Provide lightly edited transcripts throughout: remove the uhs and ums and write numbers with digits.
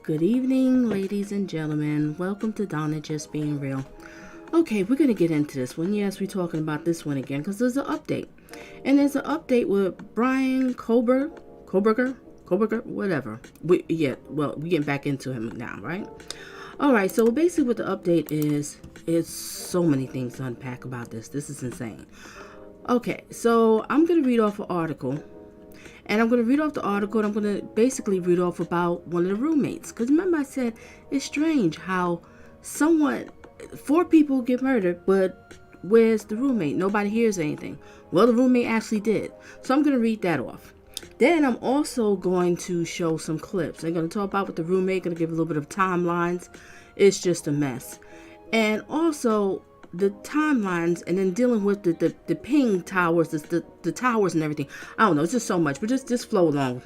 Good evening, ladies and gentlemen. Welcome to Donna Just Being Real. Okay, we're going to get into this one. Yes, we're talking about this one again because there's an update. And there's an update with Bryan Kohberger, whatever. We're getting back into him now, right? All right, so basically what the update is so many things to unpack about this. This is insane. Okay, so I'm going to read off an article. And I'm going to read off the article, and I'm going to basically read off about one of the roommates. Because remember I said it's strange how 4 people get murdered, but where's the roommate? Nobody hears anything. Well, the roommate actually did. So I'm going to read that off. Then I'm also going to show some clips. I'm going to talk about with the roommate, going to give a little bit of timelines. It's just a mess. And also the timelines, and then dealing with the ping towers, the towers and everything. I don't know, it's just so much, but just flow along with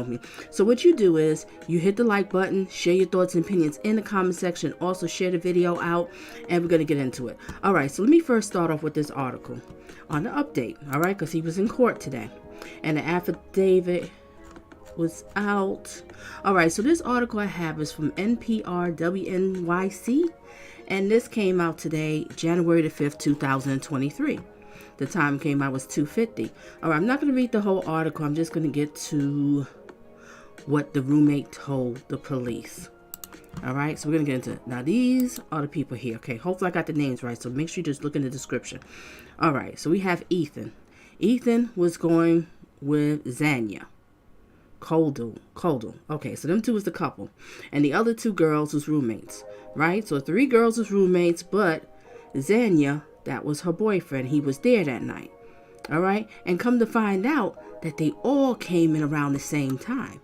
me. So what you do is you hit the like button, share your thoughts and opinions in the comment section, also share the video out, and we're going to get into it. All right, so let me first start off with this article on the update, all right, because he was in court today, and the affidavit was out. All right, so this article I have is from NPR WNYC. And this came out today, January the 5th, 2023. The time came out was 2:50. All right, I'm not going to read the whole article. I'm just going to get to what the roommate told the police. All right, so we're going to get into it. Now, these are the people here. Okay, hopefully I got the names right, so make sure you just look in the description. All right, so we have Ethan. Ethan was going with Zanya. Koldal. Okay, so them two was the couple. And the other 2 girls was roommates, right? So 3 girls was roommates, but Zanya, that was her boyfriend. He was there that night. All right? And come to find out that they all came in around the same time.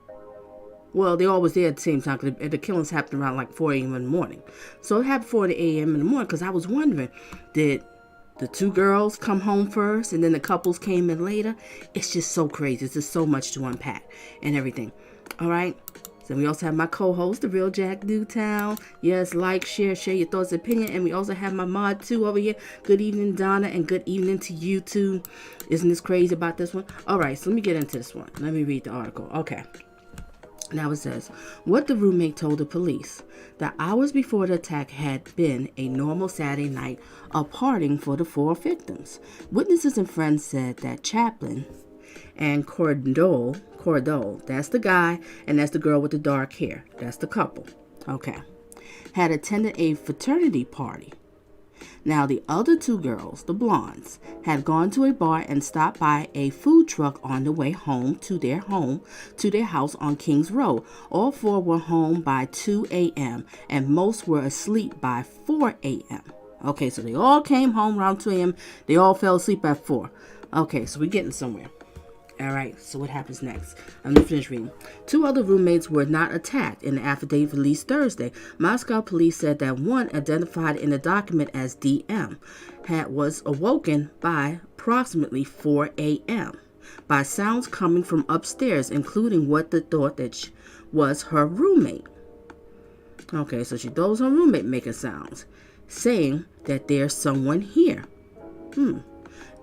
Well, they all was there at the same time because the killings happened around like 4 a.m. in the morning. So it happened 4 a.m. in the morning because I was wondering, did the 2 girls come home first and then the couples came in later? It's just so crazy. It's just so much to unpack and everything. All right. So we also have my co-host, the real Jack Newtown. Yes, like, share your thoughts and opinion. And we also have my mod too over here. Good evening, Donna, and good evening to you too. Isn't this crazy about this one? All right. So let me get into this one. Let me read the article. Okay. Now it says, what the roommate told the police. The hours before the attack had been a normal Saturday night of partying for the 4 victims. Witnesses and friends said that Chaplin and Cordell, that's the guy, and that's the girl with the dark hair. That's the couple. Okay. Had attended a fraternity party. Now, the other 2 girls, the blondes, had gone to a bar and stopped by a food truck on the way home to their house on Kings Road. All 4 were home by 2 a.m., and most were asleep by 4 a.m. Okay, so they all came home around 2 a.m. They all fell asleep at 4. Okay, so we're getting somewhere. All right, so what happens next? I'm going to finish reading. 2 other roommates were not attacked in the affidavit released Thursday. Moscow police said that one, identified in the document as DM, was awoken by approximately 4 a.m. by sounds coming from upstairs, including what they thought that was her roommate. Okay, so she thought it was her roommate making sounds, saying that there's someone here.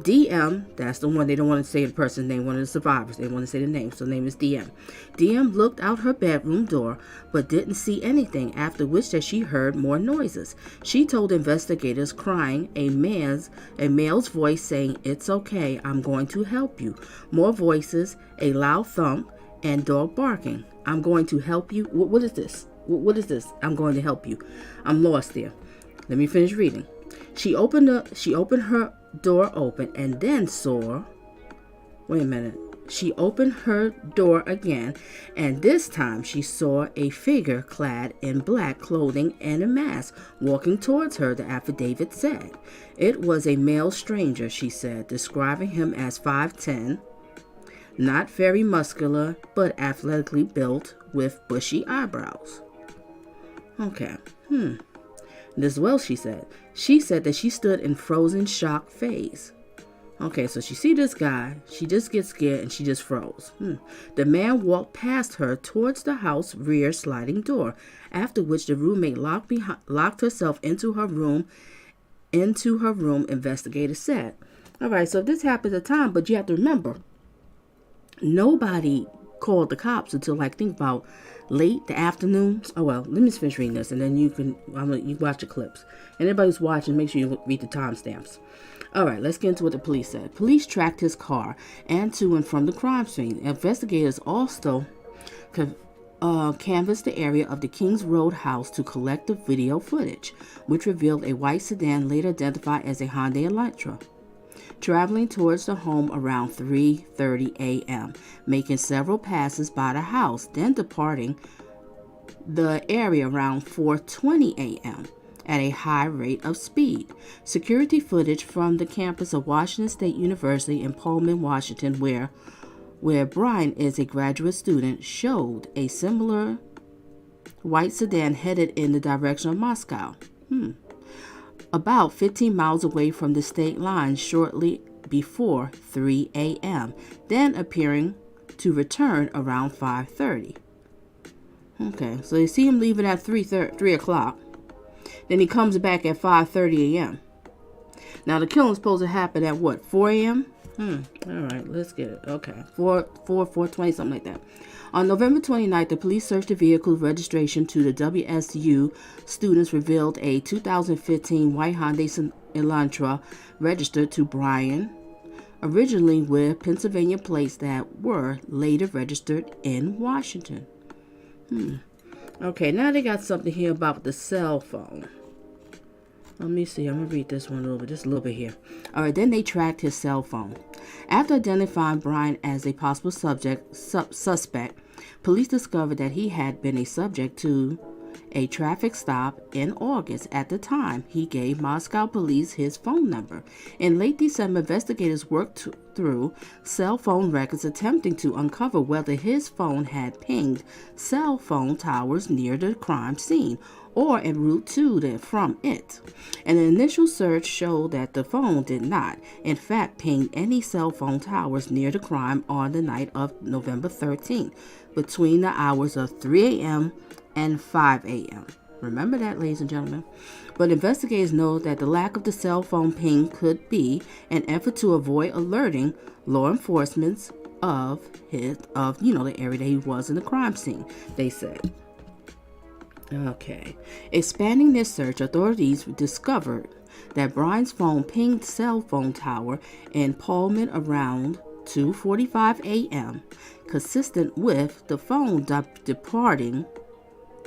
DM, that's the one, they don't want to say the person's name, one of the survivors, they want to say the name, so the name is DM. DM looked out her bedroom door, but didn't see anything, after which that she heard more noises. She told investigators crying, a male's voice saying, "It's okay, I'm going to help you." More voices, a loud thump, and dog barking. "I'm going to help you." What is this? What is this? I'm going to help you. I'm lost there. Let me finish reading. She opened her door open and then saw, she opened her door again, and this time she saw a figure clad in black clothing and a mask walking towards her, the affidavit said. It was a male stranger, she said, describing him as 5'10", not very muscular, but athletically built with bushy eyebrows. Okay, As well, she said. She said that she stood in frozen shock phase. Okay, so she see this guy. She just gets scared and she just froze. The man walked past her towards the house rear sliding door, after which the roommate locked herself into her room, investigators said. All right, so this happened at the time, but you have to remember, nobody called the cops until think about late the afternoon. Oh well, let me finish reading this, and then you watch the clips. And everybody who's watching, make sure you read the timestamps. All right, let's get into what the police said. Police tracked his car and to and from the crime scene. Investigators also canvassed the area of the Kings Road house to collect the video footage, which revealed a white sedan later identified as a Hyundai Elantra, traveling towards the home around 3:30 a.m., making several passes by the house, then departing the area around 4:20 a.m. at a high rate of speed. Security footage from the campus of Washington State University in Pullman, Washington, where Bryan is a graduate student, showed a similar white sedan headed in the direction of Moscow, about 15 miles away from the state line shortly before 3 a.m., then appearing to return around 5:30. Okay, so you see him leaving at 3 o'clock. Then he comes back at 5:30 a.m. Now, the killing's supposed to happen at what, 4 a.m.? All right, let's get it. Okay, 4:20, something like that. On November 29th, the police searched the vehicle registration to the WSU students, revealed a 2015 white Hyundai Elantra registered to Bryan, originally with Pennsylvania plates that were later registered in Washington. Okay, now they got something here about the cell phone. Let me see. I'm going to read this one just a little bit here. All right, then they tracked his cell phone. After identifying Bryan as a possible suspect, police discovered that he had been a subject to a traffic stop in August. At the time, he gave Moscow police his phone number. In late December, investigators worked through cell phone records attempting to uncover whether his phone had pinged cell phone towers near the crime scene or en route to from it. An initial search showed that the phone did not, in fact, ping any cell phone towers near the crime on the night of November 13th, between the hours of 3 a.m. and 5 a.m. Remember that, ladies and gentlemen. But investigators know that the lack of the cell phone ping could be an effort to avoid alerting law enforcement of the area that he was in the crime scene, they said. Okay. Expanding their search, authorities discovered that Bryan's phone pinged cell phone tower in Pullman around 2:45 a.m., consistent with the phone departing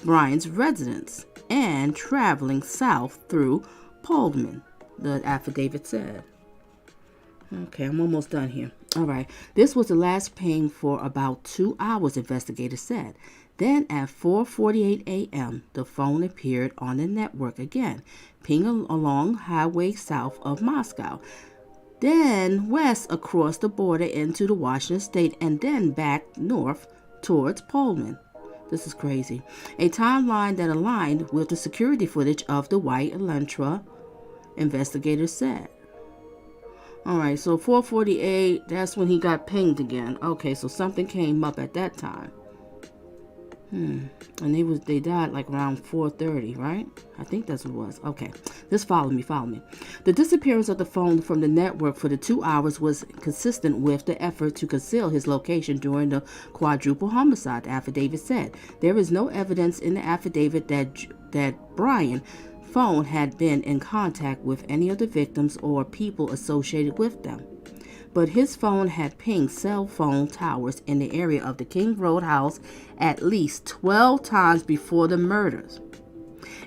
Bryan's residence and traveling south through Pullman, the affidavit said. Okay, I'm almost done here. All right. This was the last ping for about 2 hours, investigators said. Then at 4:48 a.m., the phone appeared on the network again, pinging along highway south of Moscow, then west across the border into the Washington state, and then back north towards Pullman. This is crazy. A timeline that aligned with the security footage of the white Elantra, investigators said. All right, so 4:48, that's when he got pinged again. Okay, so something came up at that time. And they died around 4:30, right? I think that's what it was. Okay, just follow me. The disappearance of the phone from the network for the 2 hours was consistent with the effort to conceal his location during the quadruple homicide, the affidavit said. There is no evidence in the affidavit that Bryan's phone had been in contact with any of the victims or people associated with them, but his phone had pinged cell phone towers in the area of the King Road house at least 12 times before the murders.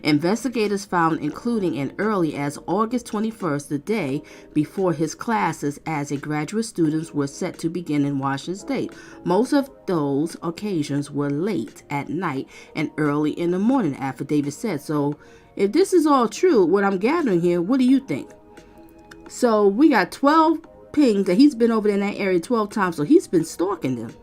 Investigators found including as early as August 21st, the day before his classes as a graduate student were set to begin in Washington State. Most of those occasions were late at night and early in the morning, the affidavit said. So if this is all true, what I'm gathering here, what do you think? So we got 12 pings that he's been over there in that area 12 times, so he's been stalking them.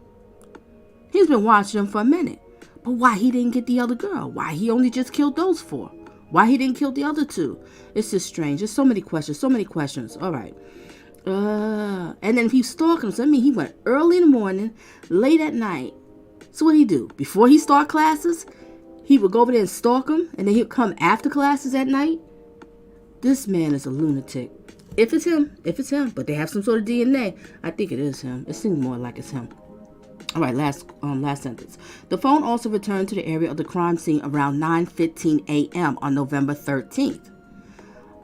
He's been watching them for a minute. But why he didn't get the other girl? Why he only just killed those 4? Why he didn't kill the other 2? It's just strange. There's so many questions. All right. And then if he's stalking them, so I mean he went early in the morning, late at night. So what did he do? Before he start classes, he would go over there and stalk them, and then he'd come after classes at night? This man is a lunatic. If it's him, but they have some sort of DNA. I think it is him. It seems more like it's him. All right, last sentence. The phone also returned to the area of the crime scene around 9:15 a.m. on November 13th,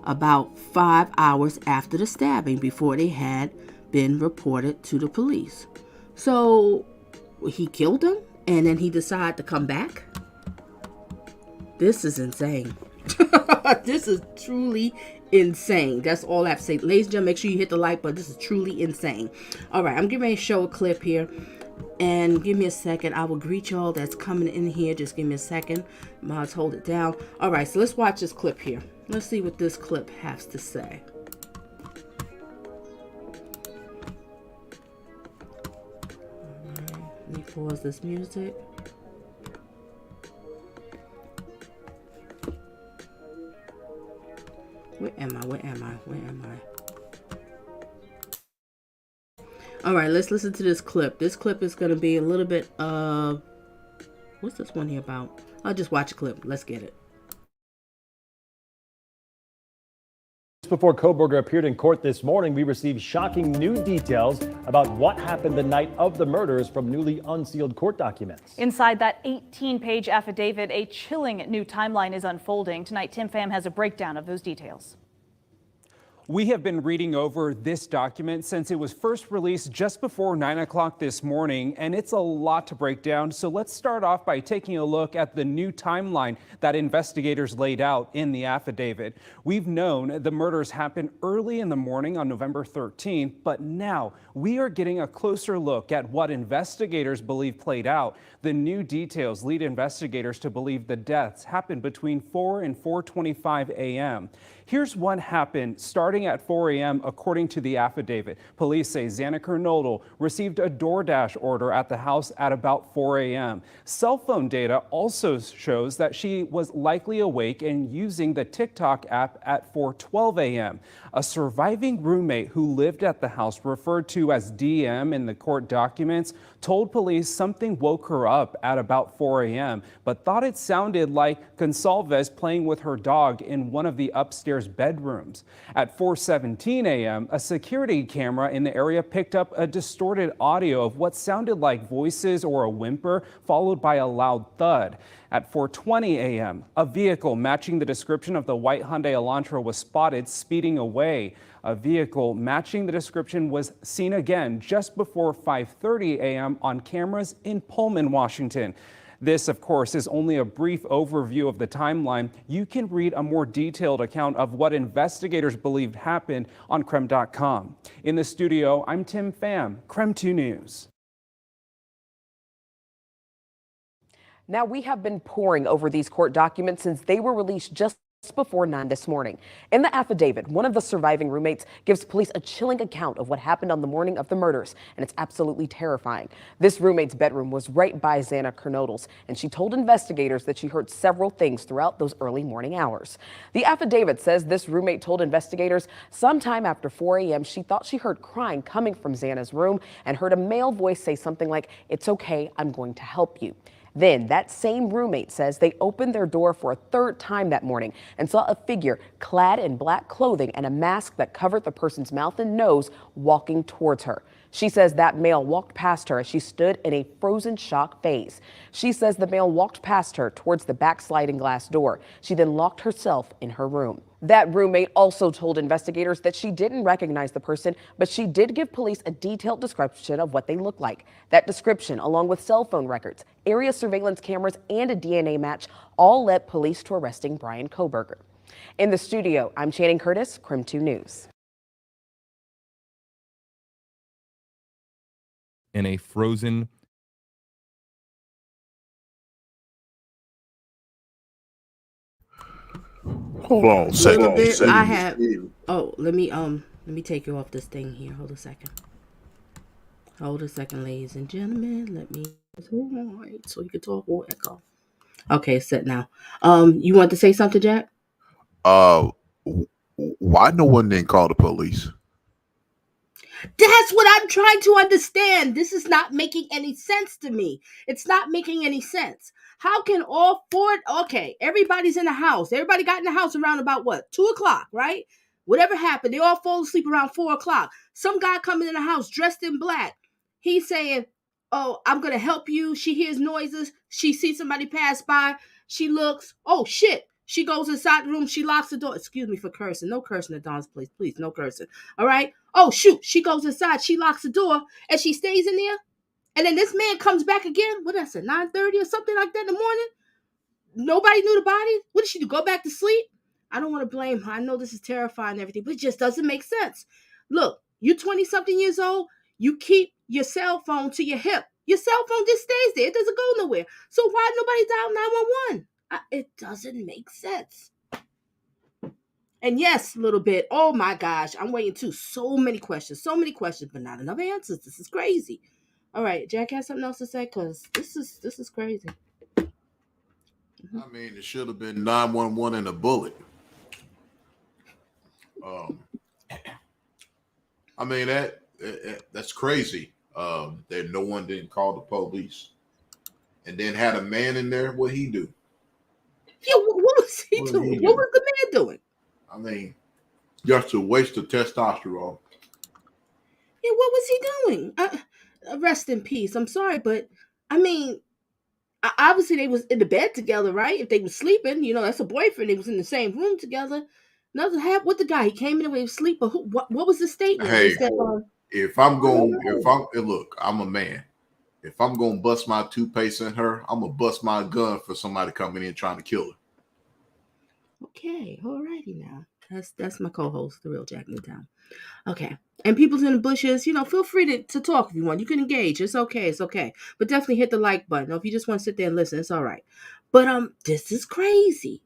about 5 hours after the stabbing, before they had been reported to the police. So he killed him and then he decided to come back? This is insane. This is truly insane. That's all I have to say. Ladies and gentlemen, make sure you hit the like button. This is truly insane. All right, I'm getting ready to show a clip here. And give me a second. I will greet y'all that's coming in here. Just give me a second. Mods, hold it down. All right, so let's watch this clip here. Let's see what this clip has to say. All right, let me pause this music. Where am I? All right, let's listen to this clip. This clip is going to be a little bit of... What's this one here about? I'll just watch a clip. Let's get it. Before Kohberger appeared in court this morning, we received shocking new details about what happened the night of the murders from newly unsealed court documents. Inside that 18-page affidavit, a chilling new timeline is unfolding. Tonight, Tim Pham has a breakdown of those details. We have been reading over this document since it was first released just before 9 o'clock this morning, and it's a lot to break down. So let's start off by taking a look at the new timeline that investigators laid out in the affidavit. We've known the murders happened early in the morning on November 13th, but now we are getting a closer look at what investigators believe played out. The new details lead investigators to believe the deaths happened between 4 and 4:25 a.m. Here's what happened starting at 4 a.m. according to the affidavit. Police say Xana Kernodle received a DoorDash order at the house at about 4 a.m. Cell phone data also shows that she was likely awake and using the TikTok app at 4:12 a.m. A surviving roommate who lived at the house, referred to as DM in the court documents, told police something woke her up at about 4 a.m., but thought it sounded like Gonsalves playing with her dog in one of the upstairs bedrooms. At 4:17 a.m., a security camera in the area picked up a distorted audio of what sounded like voices or a whimper, followed by a loud thud. At 4:20 a.m., a vehicle matching the description of the white Hyundai Elantra was spotted speeding away. A vehicle matching the description was seen again just before 5:30 a.m. on cameras in Pullman, Washington. This, of course, is only a brief overview of the timeline. You can read a more detailed account of what investigators believed happened on KREM.com. In the studio, I'm Tim Pham, KREM 2 News. Now, we have been poring over these court documents since they were released just before 9 this morning. In the affidavit, one of the surviving roommates gives police a chilling account of what happened on the morning of the murders, and it's absolutely terrifying. This roommate's bedroom was right by Xana Kernodle's, and she told investigators that she heard several things throughout those early morning hours. The affidavit says this roommate told investigators sometime after 4 a.m. she thought she heard crying coming from Xana's room and heard a male voice say something like, "It's okay, I'm going to help you." Then that same roommate says they opened their door for a third time that morning and saw a figure clad in black clothing and a mask that covered the person's mouth and nose walking towards her. She says that male walked past her as she stood in a frozen shock phase. She says the male walked past her towards the back sliding glass door. She then locked herself in her room. That roommate also told investigators that she didn't recognize the person, but she did give police a detailed description of what they looked like. That description, along with cell phone records, area surveillance cameras, and a DNA match, all led police to arresting Bryan Kohberger. In the studio, I'm Channing Curtis, KREM 2 News. In a frozen Hold on, second. I have. Oh, let me take you off this thing here. Hold a second. Hold a second, ladies and gentlemen. Let me. All right, so you can talk or echo. Okay, set now. You want to say something, Jack? Why no one didn't call the police? That's what I'm trying to understand. This is not making any sense to me. It's not making any sense. How can all four? Okay, everybody's in the house. Everybody got in the house around about what? 2 o'clock, right? Whatever happened, they all fall asleep around 4 o'clock. Some guy coming in the house dressed in black. He's saying, oh, I'm going to help you. She hears noises. She sees somebody pass by. She looks. Oh, shit. She goes inside the room. She locks the door. Excuse me for cursing. No cursing at Don's place. Please, no cursing. All right? Oh, shoot. She goes inside. She locks the door, and she stays in there. And then this man comes back again. What did I say, 9:30 or something like that in the morning? Nobody knew the body. What did she do? Go back to sleep? I don't want to blame her. I know this is terrifying and everything, but it just doesn't make sense. Look, you're 20-something years old. You keep your cell phone to your hip. Your cell phone just stays there. It doesn't go nowhere. So why nobody dial 911? It doesn't make sense. And yes, a little bit. Oh my gosh, I'm waiting too. So many questions, but not enough answers. This is crazy. All right, Jack has something else to say because this is crazy. I mean, it should have been 911 and a bullet. I mean that's crazy. That no one didn't call the police, and then had a man in there. What he do? Yeah, what was he doing? What was the man doing? I mean, just a waste of testosterone. Yeah, what was he doing? Rest in peace. I'm sorry, but I mean, obviously they was in the bed together, right? If they was sleeping, that's a boyfriend. They was in the same room together. Nothing happened with the guy. He came in and he was sleeping. What was the statement? Hey, look, I'm a man. If I'm gonna bust my toothpaste in her, I'm gonna bust my gun for somebody coming in trying to kill her. Okay, alrighty now. That's my co-host, the real Jack Newtown. Okay. And people's in the bushes, feel free to talk if you want. You can engage. It's okay. But definitely hit the like button. Or if you just want to sit there and listen, it's all right. But this is crazy.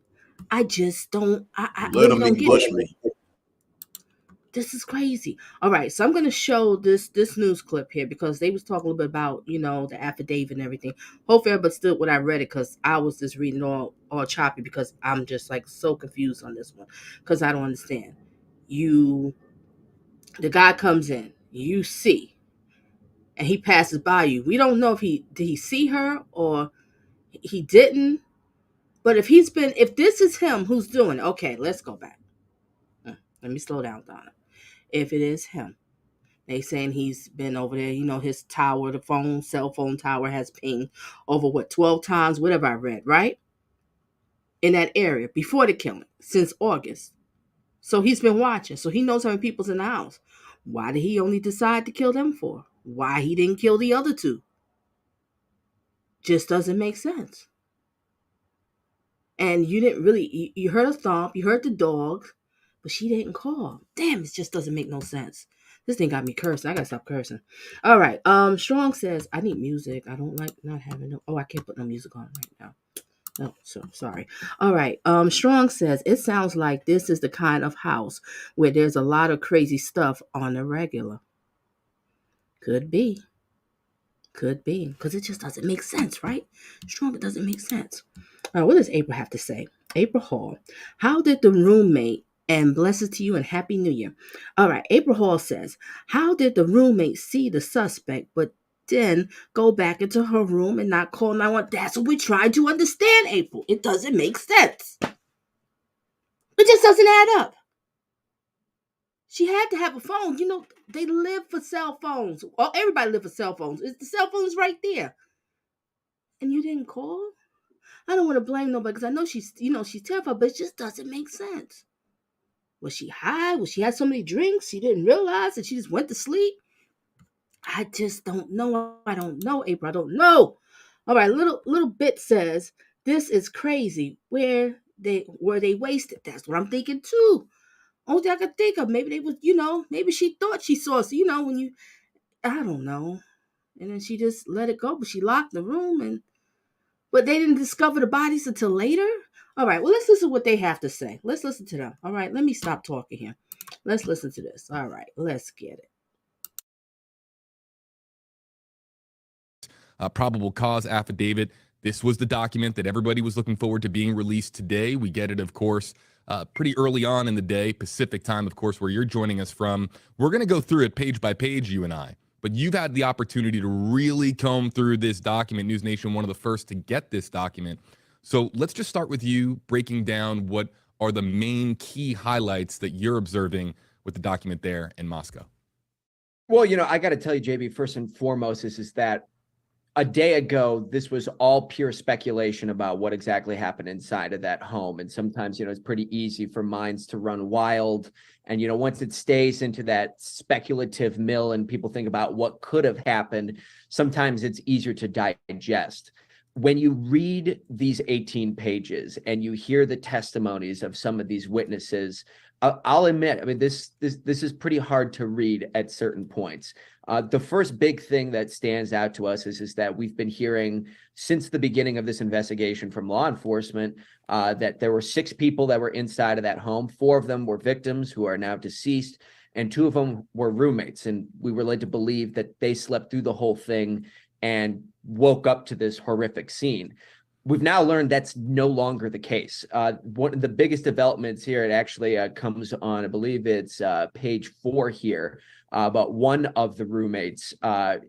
I just don't I Let really them don't bush get it. me. This is crazy. All right, so I'm gonna show this news clip here because they was talking a little bit about, the affidavit and everything. Hopefully everybody stood when I read it because I was just reading all choppy because I'm just like so confused on this one because I don't understand. The guy comes in, you see, and he passes by you. We don't know if did he see her or he didn't. But if this is him who's doing it, okay, let's go back. Let me slow down, Donna. If it is him, they saying he's been over there, his tower, cell phone tower has pinged over 12 times, whatever I read, right? In that area before the killing, since August. So he's been watching. So he knows how many people's in the house. Why did he only decide to kill them for? Why he didn't kill the other two? Just doesn't make sense. And you didn't really, you heard a thump, you heard the dogs, but she didn't call. Damn, it just doesn't make no sense. This thing got me cursing. I gotta stop cursing. All right. Strong says, I need music. I don't like not having no. Oh, I can't put no music on right now. No, so sorry. All right. Strong says, it sounds like this is the kind of house where there's a lot of crazy stuff on the regular. Could be. Because it just doesn't make sense, right? Strong, it doesn't make sense. All right, what does April have to say? April Hall. How did the roommate, and blessings to you and Happy New Year. All right, April Hall says, how did the roommate see the suspect, but then go back into her room and not call 911? That's what we're trying to understand, April. It doesn't make sense. It just doesn't add up. She had to have a phone. They live for cell phones. Well, everybody live for cell phones. The cell phone's right there. And you didn't call? I don't want to blame nobody because I know she's terrified, but it just doesn't make sense. Was she high? Was she had so many drinks she didn't realize that she just went to sleep? I just don't know. I don't know, April. I don't know. All right, little bit says, this is crazy. Were they wasted? That's what I'm thinking too. Only thing I could think of, maybe they was, maybe she thought she saw us, I don't know. And then she just let it go, but she locked the room but they didn't discover the bodies until later? All right, well, let's listen to what they have to say. Let's listen to them. All right, let me stop talking here. Let's listen to this. All right, let's get it. Probable cause affidavit. This was the document that everybody was looking forward to being released today. We get it, of course, pretty early on in the day, Pacific time, of course, where you're joining us from. We're going to go through it page by page, you and I. But you've had the opportunity to really comb through this document. News Nation, one of the first to get this document. So let's just start with you breaking down what are the main key highlights that you're observing with the document there in Moscow. Well, I got to tell you, JB, first and foremost, is that a day ago, this was all pure speculation about what exactly happened inside of that home. And sometimes, it's pretty easy for minds to run wild. And, once it stays into that speculative mill and people think about what could have happened, sometimes it's easier to digest. When you read these 18 pages and you hear the testimonies of some of these witnesses, I'll admit, this is pretty hard to read at certain points. The first big thing that stands out to us is that we've been hearing since the beginning of this investigation from law enforcement that there were 6 people that were inside of that home. 4 of them were victims who are now deceased, and 2 of them were roommates. And we were led to believe that they slept through the whole thing and woke up to this horrific scene. We've now learned that's no longer the case. One of the biggest developments here, it actually comes on, I believe it's page 4 here, but one of the roommates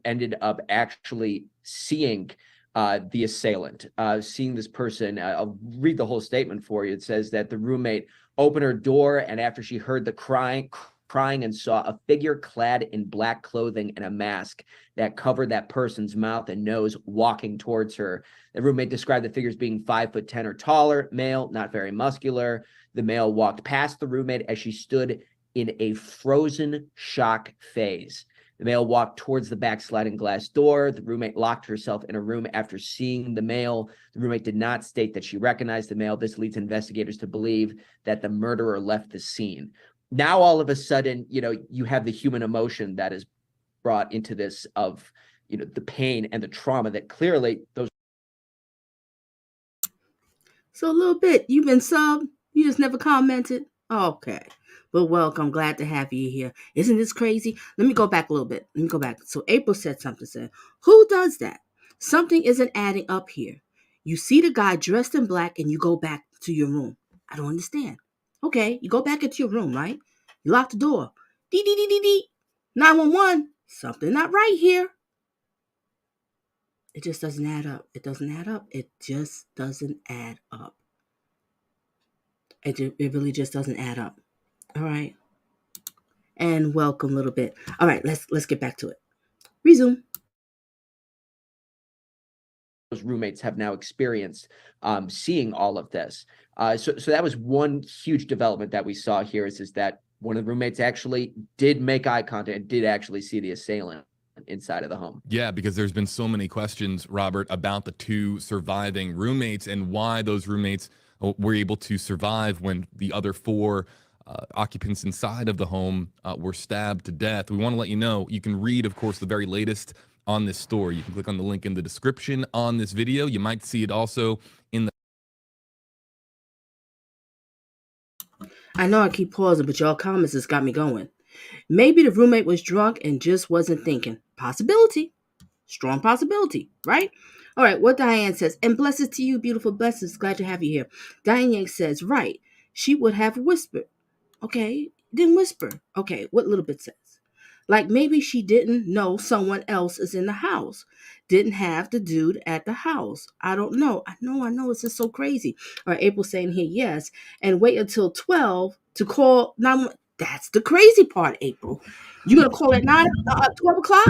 ended up actually seeing the assailant, seeing this person. I'll read the whole statement for you. It says that the roommate opened her door, and after she heard the crying and saw a figure clad in black clothing and a mask that covered that person's mouth and nose walking towards her. The roommate described the figure as being 5'10" or taller, male, not very muscular. The male walked past the roommate as she stood in a frozen shock phase. The male walked towards the back sliding glass door. The roommate locked herself in a room after seeing the male. The roommate did not state that she recognized the male. This leads investigators to believe that the murderer left the scene. Now, all of a sudden, you have the human emotion that is brought into this of, the pain and the trauma that clearly those. So a little bit, you've been subbed. You just never commented. Okay. But welcome. Glad to have you here. Isn't this crazy? Let me go back a little bit. So April said something, who does that? Something isn't adding up here. You see the guy dressed in black and you go back to your room. I don't understand. Okay, you go back into your room, right? You lock the door. Dee, dee, dee, dee, dee. 911. Something not right here. It just doesn't add up. It doesn't add up. It just doesn't add up. It really just doesn't add up. All right. And welcome a little bit. All right, let's get back to it. Resume. Those roommates have now experienced seeing all of this. So that was one huge development that we saw here is that one of the roommates actually did make eye contact and did actually see the assailant inside of the home. Yeah, because there's been so many questions, Robert, about the 2 surviving roommates and why those roommates were able to survive when the other 4 occupants inside of the home were stabbed to death. We want to let you know, you can read, of course, the very latest on this story. You can click on the link in the description on this video. You might see it also in the. I know I keep pausing, but y'all comments has got me going. Maybe the roommate was drunk and just wasn't thinking. Possibility. Strong possibility, right? All right, what Diane says, and blessings to you, beautiful blessings. Glad to have you here. Diane Yank says, right, she would have whispered. Okay, didn't whisper. Okay, what little bit says? Like maybe she didn't know someone else is in the house. Didn't have the dude at the house. I don't know. I know. It's just so crazy. All right, April saying here, yes. And wait until 12 to call 911. That's the crazy part, April. You going to call at 12 o'clock?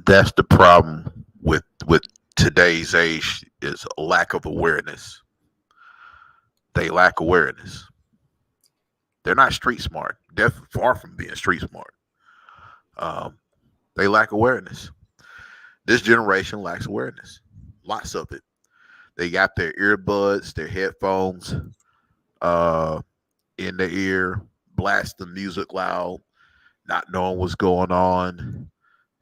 That's the problem with today's age is a lack of awareness. They lack awareness. They're not street smart. They're far from being street smart. They lack awareness. This generation lacks awareness. Lots of it. They got their earbuds, their headphones in their ear, blast the music loud, not knowing what's going on.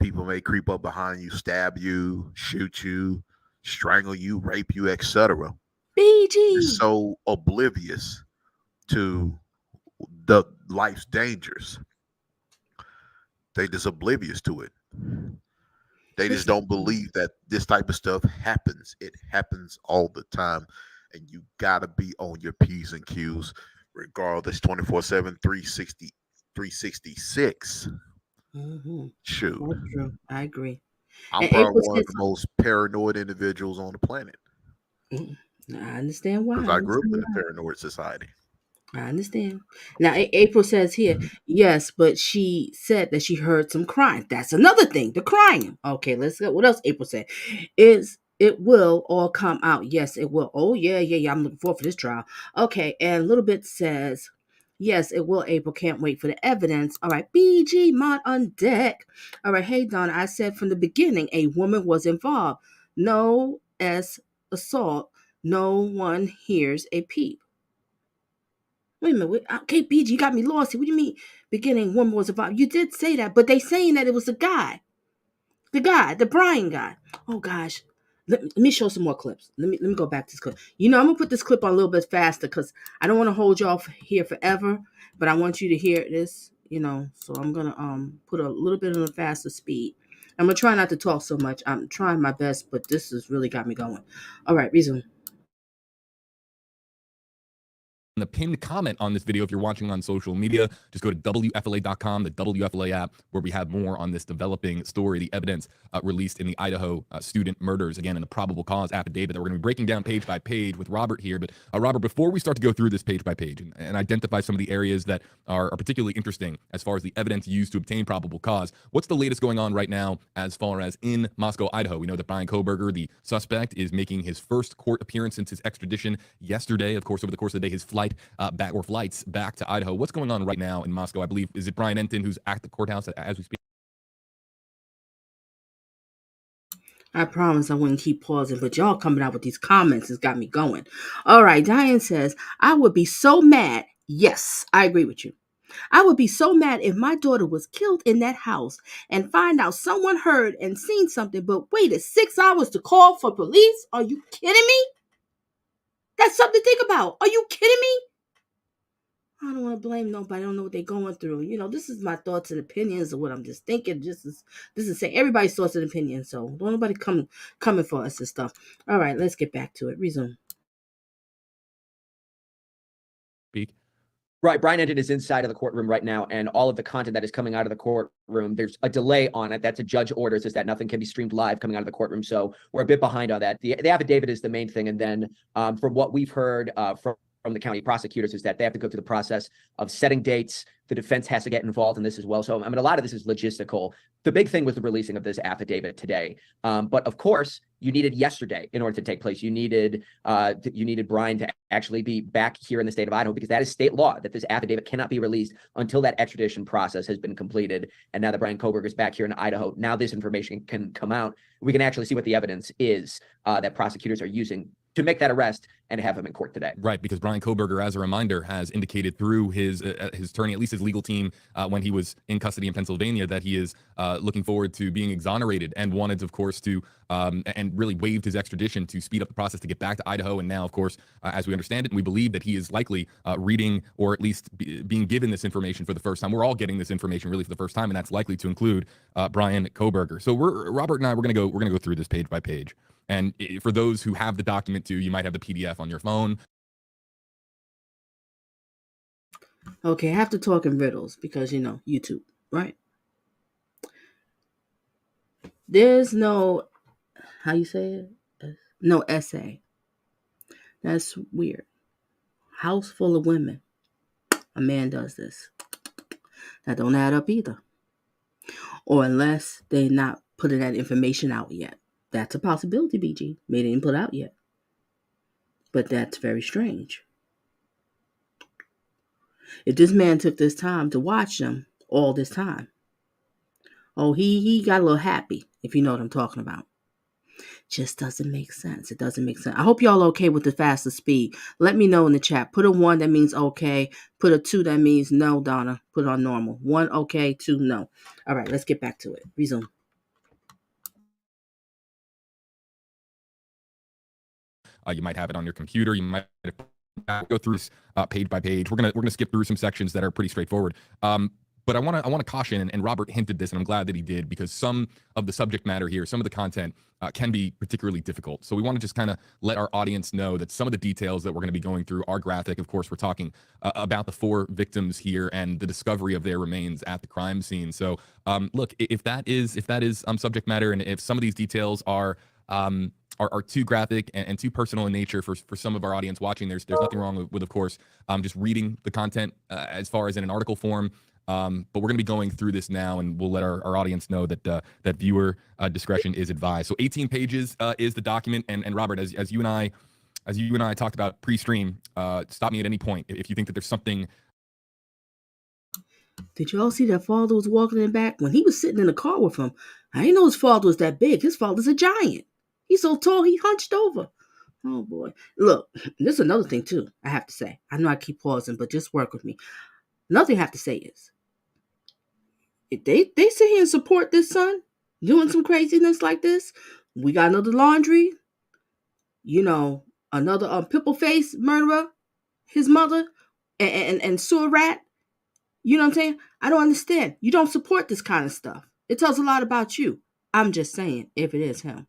People may creep up behind you, stab you, shoot you, strangle you, rape you, etc. BG. So oblivious to the life's dangers. They just oblivious to it. They just don't believe that this type of stuff happens. It happens all the time. And you got to be on your P's and Q's regardless, 24/7, 366. Mm-hmm. Shoot. That's true. I agree. I'm And probably April one of says, the most paranoid individuals on the planet I understand why. because I grew up in a paranoid society. I understand. Now, April says here, yes, but she said that she heard some crying. That's another thing, the crying. Okay, let's go. What else April said? It will all come out. Yes, it will. Oh, yeah. I'm looking forward for this trial. Okay, and a little bit says, yes, it will, April. Can't wait for the evidence. All right, BG mod on deck. All right, hey, Donna, I said from the beginning a woman was involved. No S assault. No one hears a peep. Wait a minute. Okay, BG, you got me lost here. What do you mean beginning woman was involved? You did say that, but they saying that it was the guy. The Bryan guy. Oh gosh. Let me show some more clips. Let me go back to this clip. I'm gonna put this clip on a little bit faster because I don't want to hold y'all here forever, but I want you to hear this, So I'm gonna put a little bit on a faster speed. I'm gonna try not to talk so much. I'm trying my best, but this has really got me going. All right, resume. The pinned comment on this video, if you're watching on social media, just go to WFLA.com, the WFLA app, where we have more on this developing story, the evidence released in the Idaho student murders, again, in the probable cause affidavit that we're going to be breaking down page by page with Robert here. But Robert, before we start to go through this page by page and identify some of the areas that are particularly interesting as far as the evidence used to obtain probable cause, what's the latest going on right now as far as in Moscow, Idaho? We know that Bryan Kohberger, the suspect, is making his first court appearance since his extradition yesterday. Of course, over the course of the day, his flights back to Idaho. What's going on right now in Moscow? I believe, is it Brian Enton who's at the courthouse as we speak? I promise I wouldn't keep pausing, but y'all coming out with these comments has got me going. All right, Diane says, I would be so mad. Yes, I agree with you. I would be so mad if my daughter was killed in that house and find out someone heard and seen something, but waited 6 hours to call for police. Are you kidding me? That's something to think about. Are you kidding me? I don't want to blame nobody. I don't know what they're going through. This is my thoughts and opinions of what I'm just thinking. This is saying everybody's thoughts and opinions. So don't nobody coming for us and stuff. All right, let's get back to it. Resume. Speak. Right. Bryan Enton is inside of the courtroom right now, and all of the content that is coming out of the courtroom, there's a delay on it. That's a judge orders, is that nothing can be streamed live coming out of the courtroom. So we're a bit behind on that. The affidavit is the main thing. And then from what we've heard from the county prosecutors is that they have to go through the process of setting dates. The defense has to get involved in this as well. So, I mean, a lot of this is logistical. The big thing was the releasing of this affidavit today. But of course, you needed yesterday in order to take place. You needed Bryan to actually be back here in the state of Idaho, because that is state law, that this affidavit cannot be released until that extradition process has been completed. And now that Bryan Kohberger is back here in Idaho, now this information can come out. We can actually see what the evidence is that prosecutors are using to make that arrest and have him in court today. Right, because Bryan Kohberger, as a reminder, has indicated through his attorney, at least his legal team, when he was in custody in Pennsylvania, that he is looking forward to being exonerated and wanted, of course, to and really waived his extradition to speed up the process to get back to Idaho. And now, of course, as we understand it, and we believe that he is likely reading or at least being given this information for the first time. We're all getting this information really for the first time, and that's likely to include Bryan Kohberger. So Robert and I, we're gonna go through this page by page. And for those who have the document too, you might have the PDF on your phone. Okay, I have to talk in riddles because, YouTube, right? There's no, how you say it? No essay. That's weird. House full of women. A man does this. That don't add up either. Or unless they're not putting that information out yet. That's a possibility, BG. They didn't put out yet. But that's very strange. If this man took this time to watch them all this time, he got a little happy, if you know what I'm talking about. Just doesn't make sense. It doesn't make sense. I hope y'all okay with the faster speed. Let me know in the chat. Put a 1, that means okay. Put a 2, that means no, Donna. Put it on normal. 1, okay. 2, no. All right, let's get back to it. Resume. You might have it on your computer. You might go through this page by page. We're gonna skip through some sections that are pretty straightforward. But I want to caution, and Robert hinted this, and I'm glad that he did, because some of the subject matter here, some of the content can be particularly difficult. So we want to just kind of let our audience know that some of the details that we're going to be going through are graphic. Of course, we're talking about the 4 victims here and the discovery of their remains at the crime scene. So look, if that is subject matter, and if some of these details are are too graphic and too personal in nature for some of our audience watching. There's nothing wrong with of course, just reading the content as far as in an article form. But we're going to be going through this now, and we'll let our audience know that that viewer discretion is advised. So 18 pages is the document, and Robert, as you and I talked about pre-stream, stop me at any point if you think that there's something. Did you all see that father was walking in the back? When he was sitting in the car with him, I didn't know his father was that big. His father's a giant. He's so tall, he hunched over. Oh, boy. Look, this is another thing, too, I have to say. I know I keep pausing, but just work with me. Another thing I have to say is, if they sit here and support this son doing some craziness like this, we got another laundry, another pimple face murderer, his mother, and sewer rat. You know what I'm saying? I don't understand. You don't support this kind of stuff. It tells a lot about you. I'm just saying, if it is him.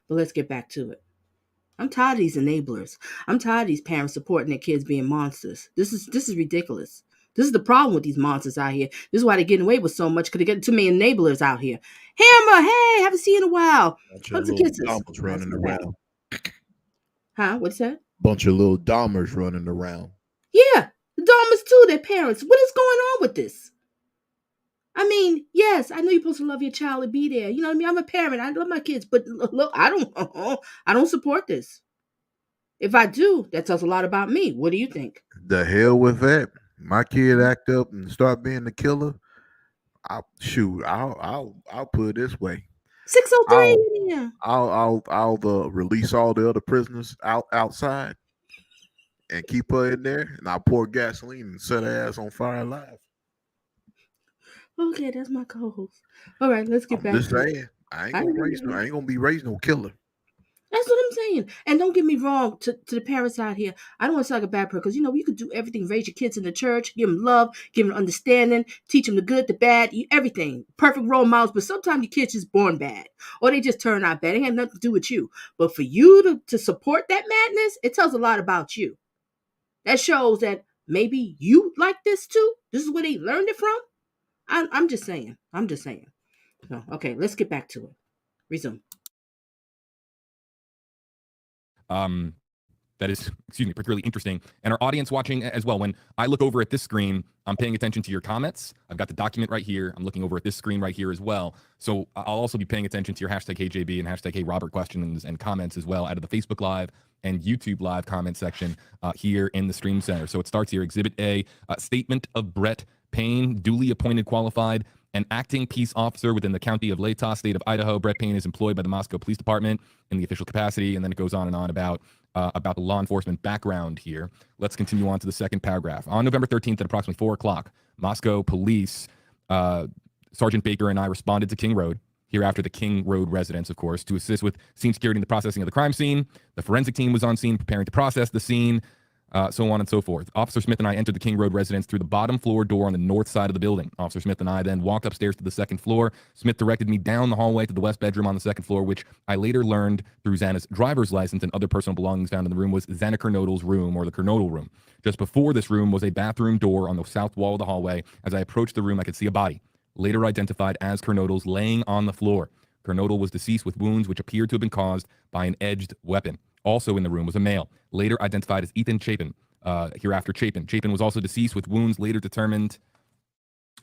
But let's get back to it. I'm tired of these enablers. I'm tired of these parents supporting their kids being monsters. This is ridiculous. This is the problem with these monsters out here. This is why they're getting away with so much, because they get too many enablers out here. Hammer, hey, haven't seen you in a while. Bunch of little Dahmers running around. Huh? What's that? Bunch of little Dahmers running around. Yeah, the Dahmers too, their parents. What is going on with this? I mean, yes, I know you're supposed to love your child and be there. You know what I mean? I'm a parent. I love my kids. But look, I don't support this. If I do, that tells a lot about me. What do you think? The hell with that. My kid act up and start being the killer. I'll put it this way. 603. Yeah. I'll release all the other prisoners outside and keep her in there, and I'll pour gasoline and set her ass on fire alive. Okay, that's my co-host. All right, let's get back. Just saying, I ain't gonna be raising no killer. That's what I'm saying. And don't get me wrong to the parents out here. I don't want to sound like a bad person because, you could do everything. Raise your kids in the church, give them love, give them understanding, teach them the good, the bad, everything. Perfect role models. But sometimes your kids just born bad or they just turn out bad. It had nothing to do with you. But for you to support that madness, it tells a lot about you. That shows that maybe you like this too. This is where they learned it from. I'm just saying. So, okay, let's get back to it. Resume. That is, particularly interesting. And our audience watching as well, when I look over at this screen, I'm paying attention to your comments. I've got the document right here. I'm looking over at this screen right here as well. So I'll also be paying attention to your hashtag HJB and hashtag HRobert questions and comments as well out of the Facebook Live and YouTube Live comment section here in the Stream Center. So it starts here, Exhibit A, statement of Brett Payne, duly appointed, qualified, an acting peace officer within the county of Latah, state of Idaho. Brett Payne is employed by the Moscow Police Department in the official capacity, and then it goes on and on about the law enforcement background here. Let's continue on to the second paragraph. On November 13th at approximately 4 o'clock, Moscow Police, Sergeant Baker and I responded to King Road, hereafter the King Road residence, of course, to assist with scene security and the processing of the crime scene. The forensic team was on scene preparing to process the scene. So on and so forth. Officer Smith and I entered the King Road residence through the bottom floor door on the north side of the building. Officer Smith and I then walked upstairs to the second floor. Smith directed me down the hallway to the west bedroom on the second floor, which I later learned through Xana's driver's license and other personal belongings found in the room was Xana Kernodle's room, or the Kernodle room. Just before this room was a bathroom door on the south wall of the hallway. As I approached the room, I could see a body, later identified as Kernodle's, laying on the floor. Kernodle was deceased with wounds which appeared to have been caused by an edged weapon. Also in the room was a male, later identified as Ethan Chapin. Hereafter Chapin. Chapin was also deceased with wounds later determined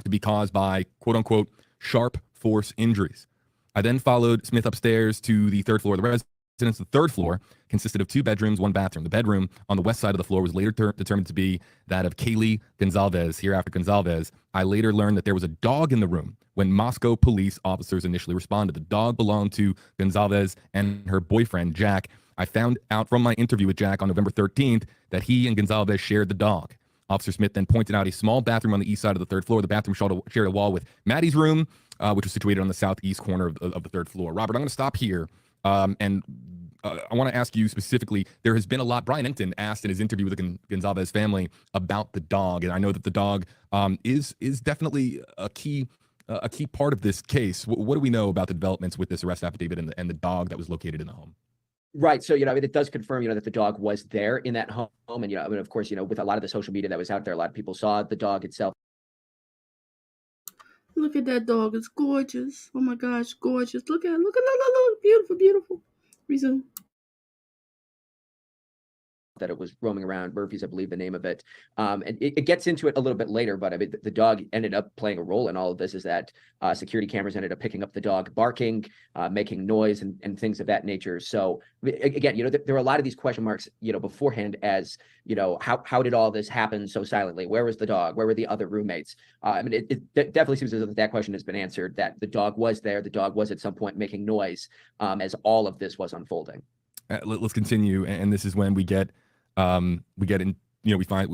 to be caused by quote-unquote sharp force injuries. I then followed Smith upstairs to the third floor of the residence. The third floor consisted of 2 bedrooms, 1 bathroom. The bedroom on the west side of the floor was later determined to be that of Kaylee Gonzalez, hereafter Gonzalez. I later learned that there was a dog in the room when Moscow police officers initially responded. The dog belonged to Gonzalez and her boyfriend, Jack. I found out from my interview with Jack on November 13th that he and Gonzalez shared the dog. Officer Smith then pointed out a small bathroom on the east side of the third floor. The bathroom shared a wall with Maddie's room, which was situated on the southeast corner of the third floor. Robert, I'm going to stop here. And I want to ask you specifically, there has been a lot. Brian Enton asked in his interview with the Gonzalez family about the dog. And I know that the dog is definitely a key part of this case. What do we know about the developments with this arrest affidavit and the dog that was located in the home? Right. So, it does confirm, that the dog was there in that home. And, of course, with a lot of the social media that was out there, a lot of people saw the dog itself. Look at that dog. It's gorgeous. Oh, my gosh, gorgeous. Look. Beautiful, beautiful. Resume. that it was roaming around. Murphy's, I believe, the name of it. And it gets into it a little bit later, but I mean, the dog ended up playing a role in all of this. Is that security cameras ended up picking up the dog barking, making noise, and things of that nature. So again, there are a lot of these question marks, beforehand, as how did all this happen so silently? Where was the dog? Where were the other roommates? I mean, it definitely seems as though that question has been answered. That the dog was there. The dog was at some point making noise as all of this was unfolding. Let's continue, and this is when we get in. We find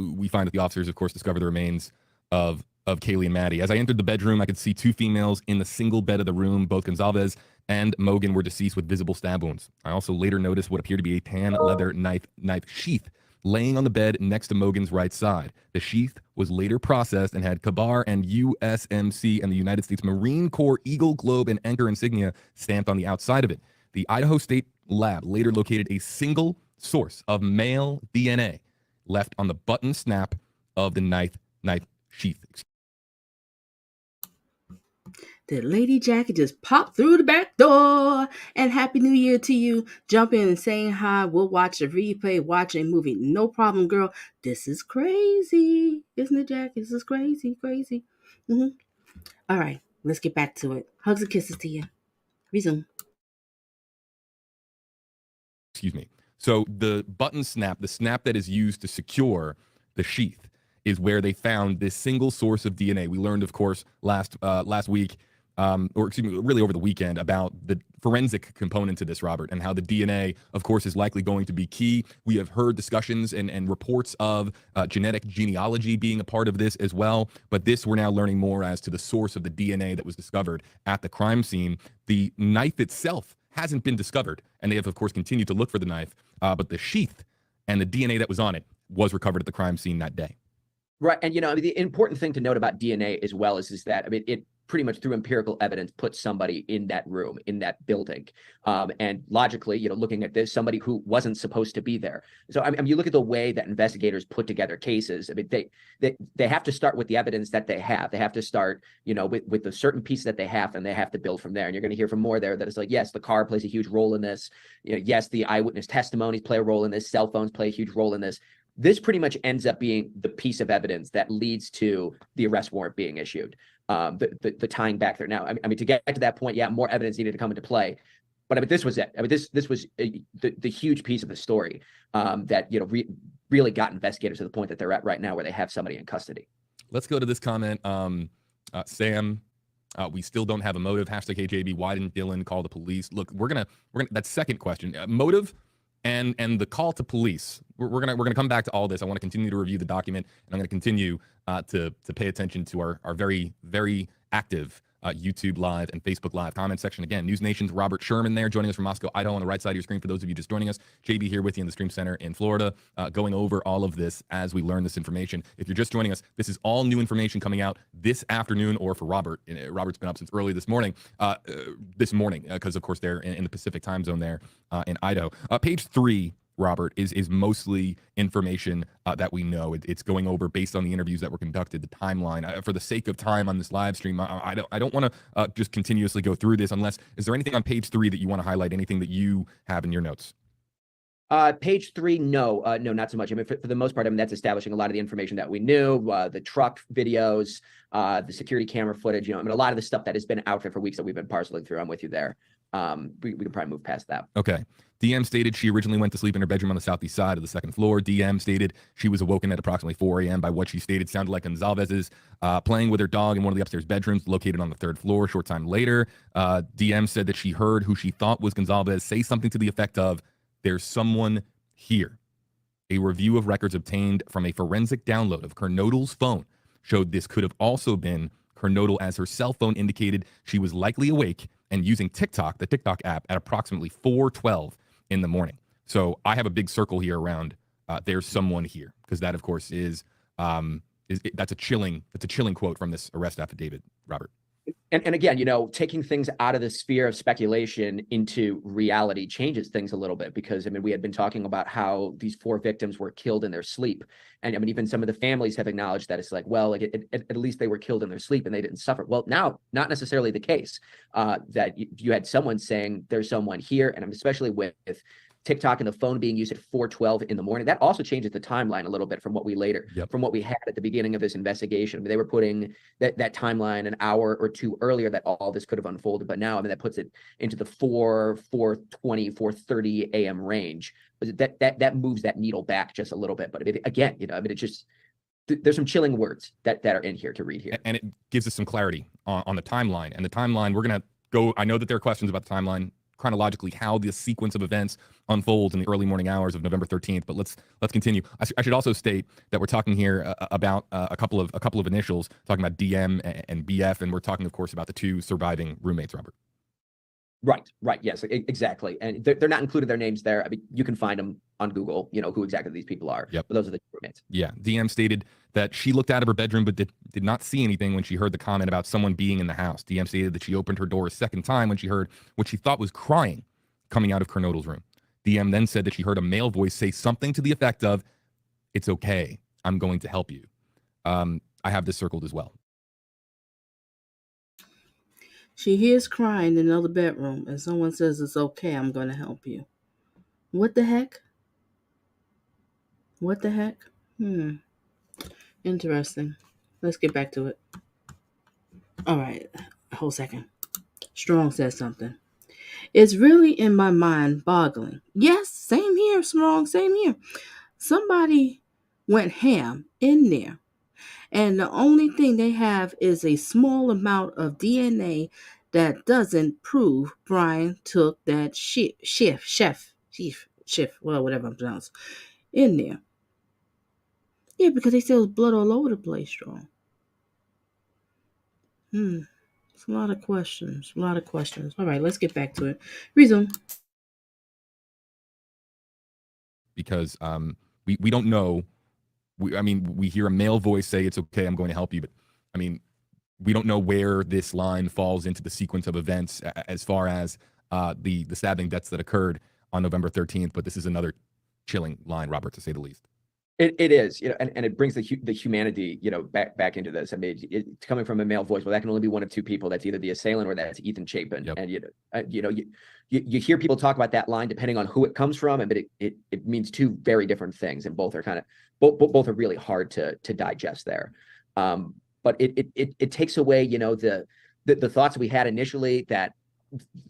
that the officers, of course, discover the remains of Kaylee and Maddie. As I entered the bedroom, I could see two females in the single bed of the room. Both Gonzalez and Mogan were deceased with visible stab wounds. I also later noticed what appeared to be a tan leather knife sheath laying on the bed next to Mogan's right side. The sheath was later processed and had KA-BAR and USMC and the United States Marine Corps Eagle, Globe, and Anchor insignia stamped on the outside of it. The Idaho State Lab later located a single source of male DNA left on the button snap of the knife sheath. Did Lady Jackie just pop through the back door? And Happy New Year to you. Jump in and saying hi. We'll watch a replay, watch a movie. No problem, girl. This is crazy. Isn't it, Jackie? This is crazy. Mm-hmm. All right, let's get back to it. Hugs and kisses to you. Resume. Excuse me. So the button snap, the snap that is used to secure the sheath, is where they found this single source of DNA. We learned, of course, last week, or excuse me, really over the weekend, about the forensic component to this, Robert, and how the DNA, of course, is likely going to be key. We have heard discussions and reports of genetic genealogy being a part of this as well. But this, we're now learning more as to the source of the DNA that was discovered at the crime scene. The knife itself hasn't been discovered, and they have, of course, continued to look for the knife. But the sheath and the DNA that was on it was recovered at the crime scene that day. Right. And, the important thing to note about DNA as well is that, it pretty much through empirical evidence puts somebody in that room, in that building. And logically, looking at this, somebody who wasn't supposed to be there. So, you look at the way that investigators put together cases. They have to start with the evidence that they have. They have to start, with the certain piece that they have, and they have to build from there. And you're going to hear from more there that it's like, yes, the car plays a huge role in this. Yes, the eyewitness testimonies play a role in this. Cell phones play a huge role in this. This pretty much ends up being the piece of evidence that leads to the arrest warrant being issued. The tying back there. Now, to get to that point, yeah, more evidence needed to come into play. But this was it. This was the huge piece of the story that really got investigators to the point that they're at right now, where they have somebody in custody. Let's go to this comment. Sam, we still don't have a motive. #KJB. Why didn't Dylan call the police? Look, we're gonna that second question, motive. And the call to police, we're gonna come back to all this. I want to continue to review the document, and I'm going to continue to pay attention to our very, very active YouTube Live and Facebook Live comment section. Again, News Nation's Robert Sherman there, joining us from Moscow, Idaho, on the right side of your screen. For those of you just joining us, JB here with you in the Stream Center in Florida, going over all of this as we learn this information. If you're just joining us, this is all new information coming out this afternoon, or for Robert. Robert's been up since early this morning, because of course they're in the Pacific time zone there in Idaho. Page 3, Robert, is mostly information that we know. It's going over based on the interviews that were conducted, the timeline. For the sake of time on this live stream, I don't want to just continuously go through this unless, is there anything on page 3 that you want to highlight, anything that you have in your notes? Page 3, no, not so much. For the most part, that's establishing a lot of the information that we knew, the truck videos, the security camera footage, a lot of the stuff that has been out there for weeks that we've been parceling through. I'm with you there. We can probably move past that. Okay. DM stated she originally went to sleep in her bedroom on the southeast side of the second floor. DM stated she was awoken at approximately 4 a.m. by what she stated sounded like Gonzalez's playing with her dog in one of the upstairs bedrooms located on the third floor. Short time later, DM said that she heard who she thought was Gonzalez say something to the effect of, "There's someone here." A review of records obtained from a forensic download of Kernodle's phone showed this could have also been Kernodle, as her cell phone indicated she was likely awake and using TikTok, the TikTok app, at approximately 4:12 in the morning. So I have a big circle here around "there's someone here," because that, of course, that's a chilling quote from this arrest affidavit, Robert. And again, taking things out of the sphere of speculation into reality changes things a little bit, because we had been talking about how these 4 victims were killed in their sleep, and even some of the families have acknowledged that it's like, well, at least they were killed in their sleep and they didn't suffer. Well, now, not necessarily the case. That you had someone saying there's someone here, and especially with TikTok and the phone being used at 4:12 in the morning. That also changes the timeline a little bit from what we had at the beginning of this investigation. I mean, they were putting that timeline an hour or two earlier that all this could have unfolded, but now, I mean, that puts it into the 4:20, 4:30 a.m. range. That moves that needle back just a little bit. But again, I mean, it's just, there's some chilling words that are in here to read here. And it gives us some clarity on the timeline. And the timeline, we're going to go, I know that there are questions about the timeline chronologically, how the sequence of events unfolds in the early morning hours of November 13th. But let's continue. I should also state that we're talking here about a couple of initials, talking about DM and BF, and we're talking, of course, about the two surviving roommates, Robert. Right. Yes, exactly. And they're not included their names there. I mean, you can find them on Google, who exactly these people are. Yep. But those are the roommates. Yeah. DM stated that she looked out of her bedroom but did not see anything when she heard the comment about someone being in the house. DM stated that she opened her door a second time when she heard what she thought was crying coming out of Kernodle's room. DM then said that she heard a male voice say something to the effect of, "It's okay. I'm going to help you." I have this circled as well. She hears crying in another bedroom, and someone says, "It's okay, I'm going to help you." What the heck? What the heck? Interesting. Let's get back to it. All right. A whole second. Strong says something. It's really in my mind boggling. Yes, same here, Strong, same here. Somebody went ham in there, and the only thing they have is a small amount of DNA that doesn't prove Bryan took that chef, well, whatever I'm pronouncing, in there. Yeah, because they said it was blood all over the place, Strong. It's a lot of questions. All right, let's get back to it. Resume. Because we don't know. We hear a male voice say, "It's okay, I'm going to help you," but I mean, we don't know where this line falls into the sequence of events as far as the stabbing deaths that occurred on November 13th. But this is another chilling line, Robert, to say the least. It is, and it brings the humanity, back into this. I mean, it's coming from a male voice. Well, that can only be one of two people. That's either the assailant or that's Ethan Chapin. Yep. And you hear people talk about that line depending on who it comes from, but it means two very different things, and both are both are really hard to digest there. But it takes away, the thoughts we had initially that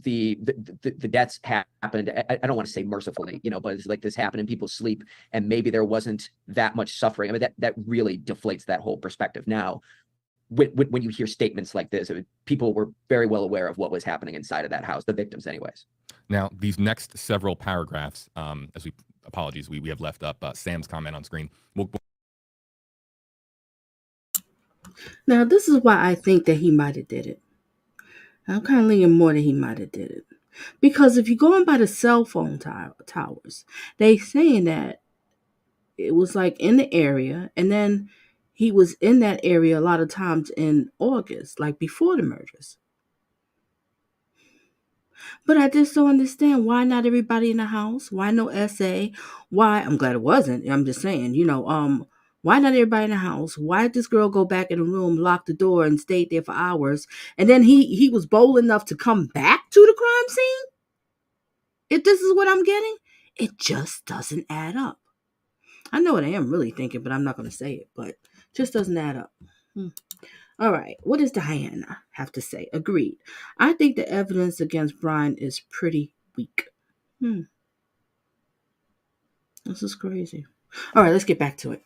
the deaths happened. I don't want to say mercifully, but it's like this happened in people's sleep, and maybe there wasn't that much suffering. I mean, that really deflates that whole perspective. Now, when you hear statements like this, people were very well aware of what was happening inside of that house, the victims anyways. Now, these next several paragraphs, we have left up Sam's comment on screen. Now, this is why I think that he might have did it. I'm kind of leaning more that he might have did it. Because if you're going by the cell phone towers, they saying that it was like in the area, and then he was in that area a lot of times in August, like before the murders. But I just don't understand why not everybody in the house? Why no SA? Why? I'm glad it wasn't. I'm just saying, why not everybody in the house? Why did this girl go back in the room, lock the door, and stayed there for hours? And then he was bold enough to come back to the crime scene? If this is what I'm getting, it just doesn't add up. I know what I am really thinking, but I'm not going to say it. But it just doesn't add up. All right. What does Diana have to say? Agreed. I think the evidence against Bryan is pretty weak. This is crazy. All right, let's get back to it.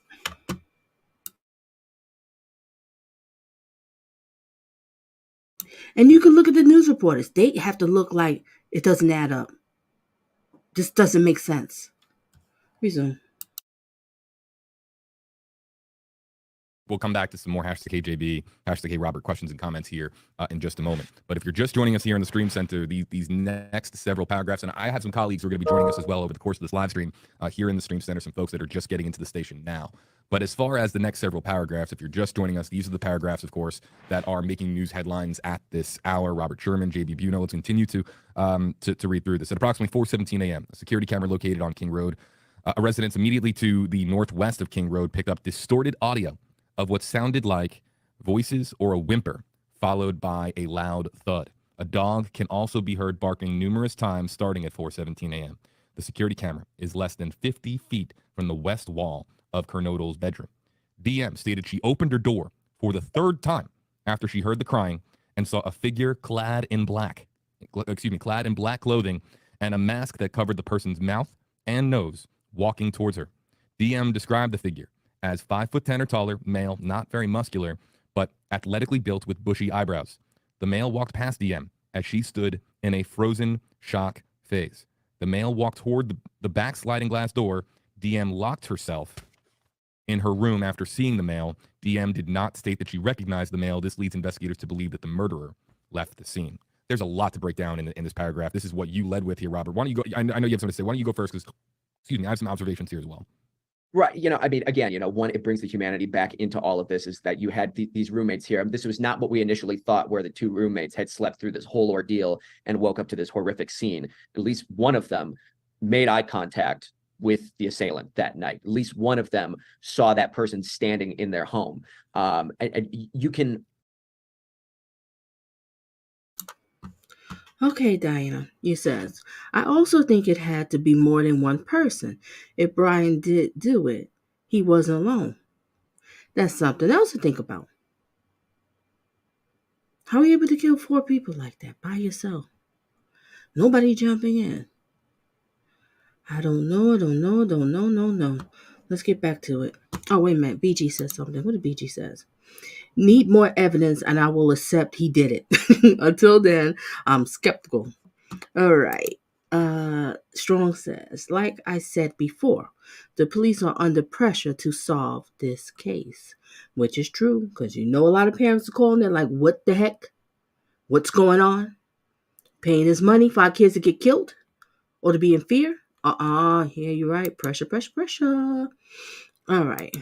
And you can look at the news reporters. They have to look like it doesn't add up. This doesn't make sense. Resume. We'll come back to some more #KJB, #KRobert questions and comments here in just a moment. But if you're just joining us here in the Stream Center, these next several paragraphs, and I have some colleagues who are going to be joining us as well over the course of this live stream here in the Stream Center, some folks that are just getting into the station now. But as far as the next several paragraphs, if you're just joining us, these are the paragraphs, of course, that are making news headlines at this hour. Robert Sherman, JB Buno. Let's continue to read through this. At approximately 4:17 a.m., a security camera located on King Road, a residence immediately to the northwest of King Road picked up distorted audio of what sounded like voices or a whimper, followed by a loud thud. A dog can also be heard barking numerous times starting at 4:17 a.m. The security camera is less than 50 feet from the west wall of Kernodle's bedroom. DM stated she opened her door for the third time after she heard the crying and saw a figure clad in black clothing and a mask that covered the person's mouth and nose walking towards her. DM described the figure as 5'10" or taller, male, not very muscular, but athletically built with bushy eyebrows. The male walked past DM as she stood in a frozen shock phase. The male walked toward the back sliding glass door. DM locked herself in her room after seeing the male. DM did not state that she recognized the male. This leads investigators to believe that the murderer left the scene. There's a lot to break down in this paragraph. This is what you led with here, Robert. Why don't you go? I know you have something to say. Why don't you go first? Because, excuse me, I have some observations here as well. Right. I mean, again, one, it brings the humanity back into all of this, is that you had these roommates here. This was not what we initially thought, where the two roommates had slept through this whole ordeal and woke up to this horrific scene. At least one of them made eye contact with the assailant that night. At least one of them saw that person standing in their home. And you can. Okay, Diana, you says, I also think it had to be more than one person. If Bryan did do it, he wasn't alone. That's something else to think about. How are you able to kill 4 people like that by yourself? Nobody jumping in. I don't know. Let's get back to it. Oh, wait a minute. BG says something. What did BG says? Need more evidence and I will accept he did it. Until then, I'm skeptical. All right. Strong says, like I said before, the police are under pressure to solve this case, which is true, because a lot of parents are calling. They're like, what the heck? What's going on? Paying his money for our kids to get killed or to be in fear? Yeah, you're right. Pressure. All right.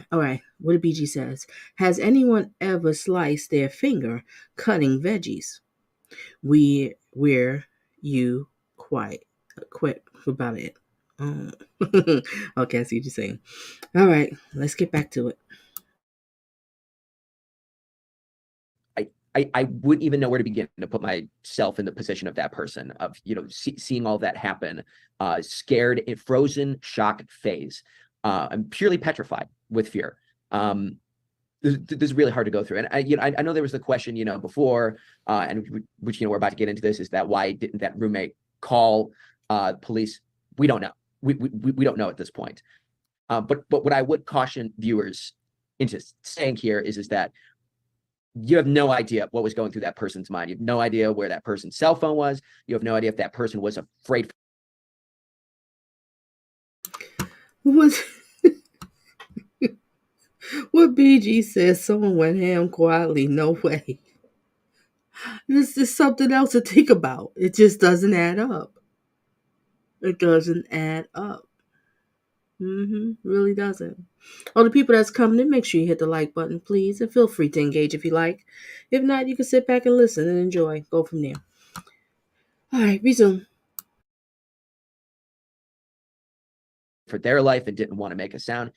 What did BG says? Has anyone ever sliced their finger cutting veggies? Where you quite quick about it. Okay, I see what you're saying. All right, let's get back to it. I wouldn't even know where to begin to put myself in the position of that person, of seeing all that happen, scared, in frozen shock phase. I'm purely petrified with fear. This is really hard to go through. And I know there was the question, before, and which we're about to get into this, is that why didn't that roommate call police? We don't know. We don't know at this point. But what I would caution viewers into saying here is that you have no idea what was going through that person's mind. You have no idea where that person's cell phone was. You have no idea if that person was afraid. What BG says, someone went ham quietly. No way. This is something else to think about. It just doesn't add up. It doesn't add up. Really doesn't. All the people that's coming in, make sure you hit the like button, please. And feel free to engage if you like. If not, you can sit back and listen and enjoy. Go from there. All right, resume. For their life and didn't want to make a sound.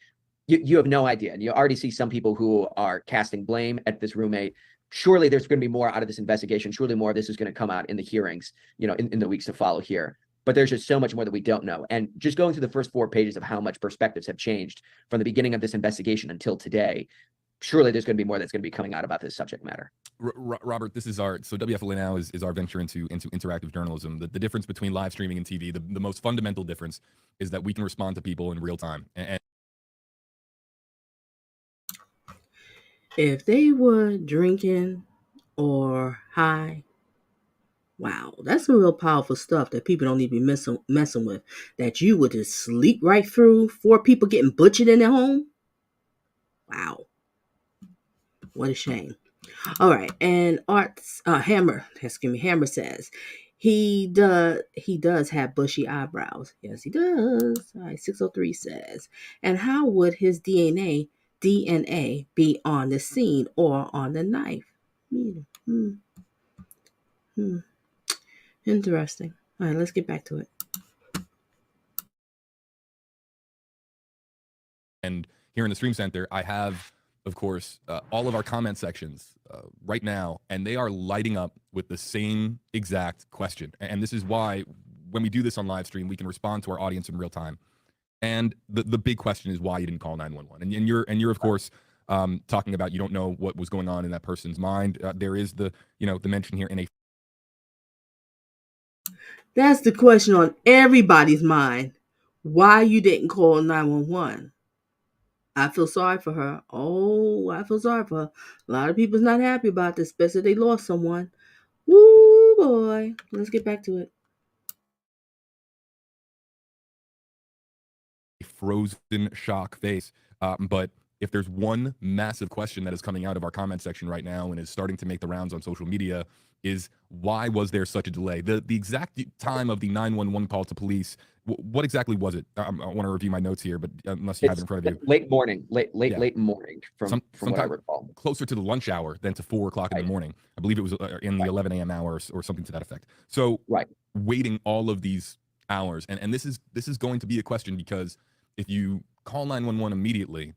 You have no idea. And you already see some people who are casting blame at this roommate. Surely there's going to be more out of this investigation. Surely more of this is going to come out in the hearings, in the weeks to follow here. But there's just so much more that we don't know. And just going through the first 4 pages of how much perspectives have changed from the beginning of this investigation until today, surely there's going to be more that's going to be coming out about this subject matter. Robert, this is so WFLA Now is our venture into interactive journalism. The difference between live streaming and TV, the most fundamental difference is that we can respond to people in real time. And if they were drinking or high, wow, that's some real powerful stuff that people don't need to be messing with. That you would just sleep right through 4 people getting butchered in their home. Wow, what a shame. All right, and Hammer says he does have bushy eyebrows. Yes, he does. All right, 603 says, and how would his DNA be on the scene or on the knife? Interesting. All right, let's get back to it. And here in the Stream Center, I have, of course, all of our comment sections right now, and they are lighting up with the same exact question. And this is why when we do this on live stream, we can respond to our audience in real time. And the big question is why you didn't call 911. And you're of course talking about you don't know what was going on in that person's mind. There is the mention here in a. That's the question on everybody's mind. Why you didn't call 911? I feel sorry for her. Oh, I feel sorry for her. A lot of people's not happy about this, especially if they lost someone. Woo, boy. Let's get back to it. Frozen shock face. But if there's one massive question that is coming out of our comment section right now and is starting to make the rounds on social media is why was there such a delay? The exact time of the 911 call to police, what exactly was it? I want to review my notes here, but unless you have it in front of you. Late morning from what I recall. Closer to the lunch hour than to 4 o'clock in the morning. I believe it was in the 11 a.m. hour or something to that effect. So waiting all of these hours. And this is going to be a question because if you call 911 immediately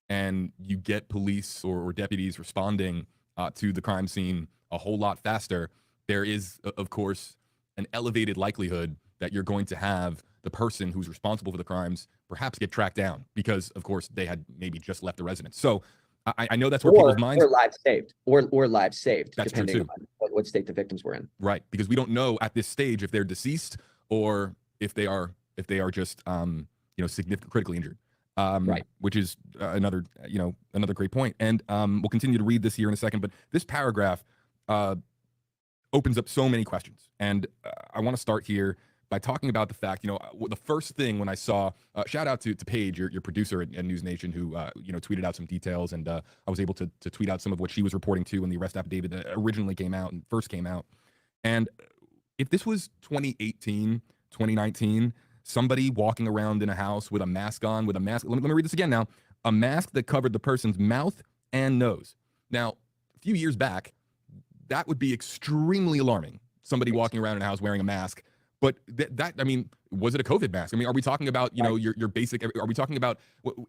and you get police or deputies responding to the crime scene a whole lot faster, there is, of course, an elevated likelihood that you're going to have the person who's responsible for the crimes perhaps get tracked down because, of course, they had maybe just left the residence. So I know that's where people's minds... Or lives saved. Or lives saved, that's depending true too. on what state the victims were in. Right, because we don't know at this stage if they're deceased or if they are just significantly critically injured. Which is another great point. And we'll continue to read this here in a second, but this paragraph opens up so many questions. And I want to start here by talking about the fact, the first thing when I saw, shout out to Paige, your producer at News Nation, who tweeted out some details, and I was able to tweet out some of what she was reporting to when the arrest affidavit originally came out and first came out. And if this was 2018, 2019, somebody walking around in a house with a mask on, let me read this again now, a mask that covered the person's mouth and nose. Now, a few years back, that would be extremely alarming. Somebody walking around in a house wearing a mask. But was it a COVID mask? Are we talking about, your basic, are we talking about,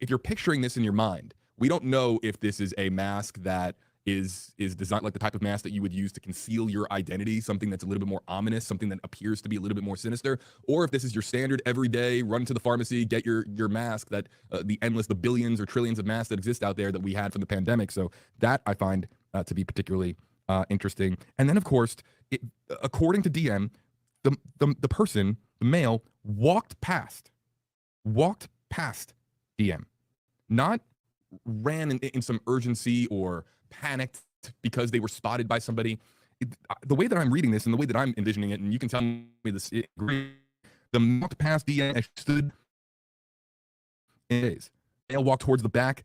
if you're picturing this in your mind, we don't know if this is a mask that is designed like the type of mask that you would use to conceal your identity, something that's a little bit more ominous, something that appears to be a little bit more sinister, or if this is your standard everyday run to the pharmacy, get your mask that the billions or trillions of masks that exist out there that we had from the pandemic. So that I find to be particularly interesting. And then, of course, according to DM, the person, the male, walked past DM, not ran in some urgency or panicked because they were spotted by somebody. The way that I'm reading this and the way that I'm envisioning it, and you can tell me this, the walked past DM and stood in days. They'll walk towards the back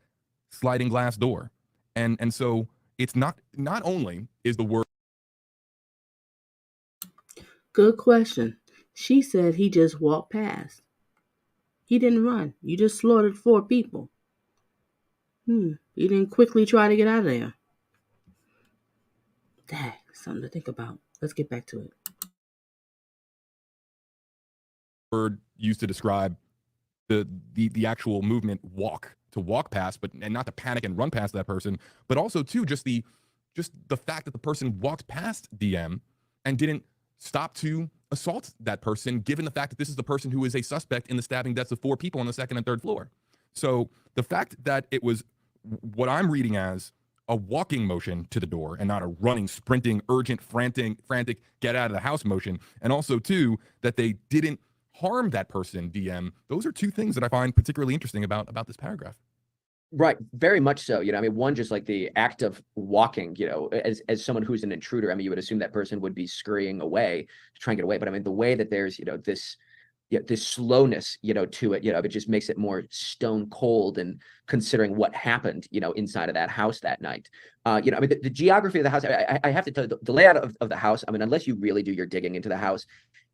sliding glass door. And so it's not only is the word. Good question. She said he just walked past. He didn't run. You just slaughtered 4 people. He didn't quickly try to get out of there. Dang, something to think about. Let's get back to it. Word used to describe the actual movement to walk past, and not to panic and run past that person, but also too just the fact that the person walked past DM and didn't stop to assault that person, given the fact that this is the person who is a suspect in the stabbing deaths of 4 people on the 2nd and 3rd floor. So the fact that it was what I'm reading as a walking motion to the door and not a running, sprinting, urgent, frantic, get out of the house motion, and also too that they didn't harm that person, DM, those are 2 things that I find particularly interesting about this paragraph. Right, very much so. One, just like the act of walking, as someone who's an intruder, you would assume that person would be scurrying away to try and get away. But the way that there's, this slowness, to it, it just makes it more stone cold, and considering what happened, inside of that house that night. The geography of the house, I have to tell you, the layout of the house, unless you really do your digging into the house,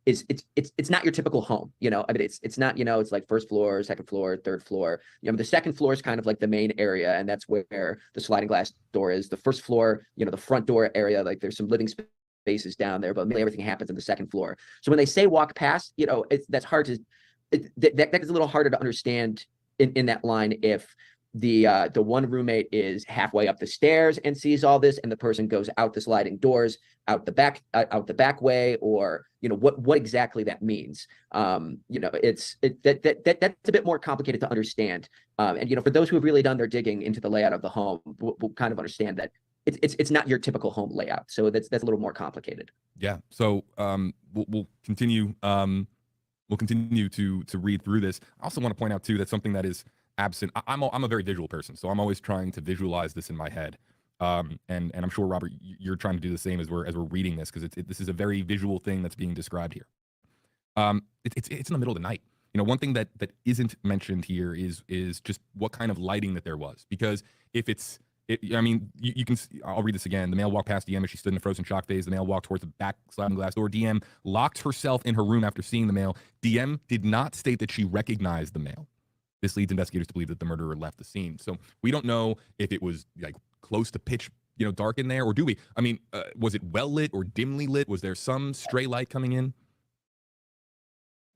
it's not your typical home, it's not, it's like 1st floor, 2nd floor, 3rd floor. The 2nd floor is kind of like the main area, and that's where the sliding glass door is. The 1st floor, the front door area, like there's some living spaces down there, but mainly everything happens on the 2nd floor. So when they say walk past, that's hard to, that is a little harder to understand in that line if the one roommate is halfway up the stairs and sees all this, and the person goes out the sliding doors, out the back way, or what exactly that means. That's a bit more complicated to understand. And for those who have really done their digging into the layout of the home, will kind of understand that it's not your typical home layout. So that's a little more complicated. Yeah. So we'll continue. We'll continue to read through this. I also want to point out too that something that is absent. I'm a very visual person, so I'm always trying to visualize this in my head. And I'm sure, Robert, you're trying to do the same as we're reading this, because this is a very visual thing that's being described here. It's in the middle of the night. One thing that isn't mentioned here is just what kind of lighting that there was, because if it's you can see, I'll read this again. The male walked past DM as she stood in a frozen shock phase. The male walked towards the back sliding glass door. DM locked herself in her room after seeing the male. DM did not state that she recognized the male. This leads investigators to believe that the murderer left the scene. So we don't know if it was like close to pitch, dark in there, or do we? Was it well lit or dimly lit? Was there some stray light coming in?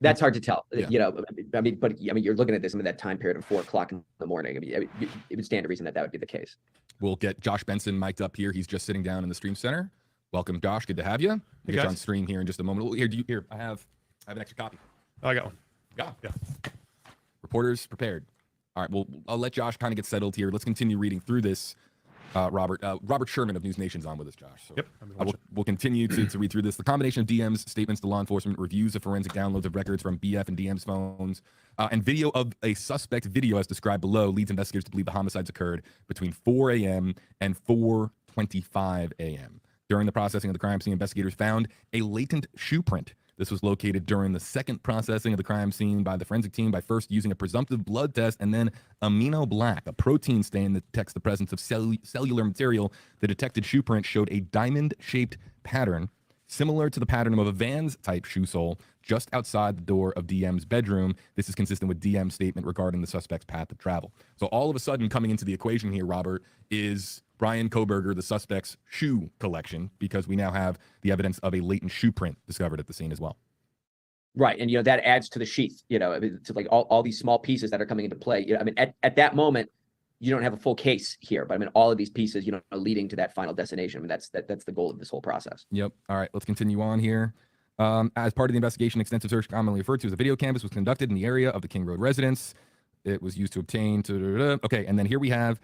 That's hard to tell. Yeah. But you're looking at this that time period of 4 o'clock in the morning. It would stand to reason that would be the case. We'll get Josh Benson mic'd up here. He's just sitting down in the stream center. Welcome, Josh. Good to have you. We'll get you on stream here in just a moment. Here, I have an extra copy. Oh, I got one. Yeah. Reporters prepared. All right. Well, I'll let Josh kind of get settled here. Let's continue reading through this. Robert Sherman of News Nation's on with us, Josh. So yep. We'll continue to read through this. The combination of DM's statements to law enforcement, reviews of forensic downloads of records from BF and DM's phones, and video of a suspect video as described below leads investigators to believe the homicides occurred between 4 a.m. and 4:25 a.m. During the processing of the crime scene, investigators found a latent shoe print. This was located during the second processing of the crime scene by the forensic team by first using a presumptive blood test and then amino black, a protein stain that detects the presence of cellular material. The detected shoe print showed a diamond-shaped pattern similar to the pattern of a Vans type shoe sole just outside the door of DM's bedroom. This is consistent with DM's statement regarding the suspect's path of travel. So all of a sudden coming into the equation here, Robert, is Bryan Kohberger, the suspect's shoe collection, because we now have the evidence of a latent shoe print discovered at the scene as well. Right. And, that adds to the sheath, to like all these small pieces that are coming into play. At that moment, you don't have a full case here, but all of these pieces, are leading to that final destination. That's the goal of this whole process. Yep. All right, let's continue on here. As part of the investigation, extensive search, commonly referred to as a video canvas, was conducted in the area of the King Road residence. It was used to obtain. Okay, and then here we have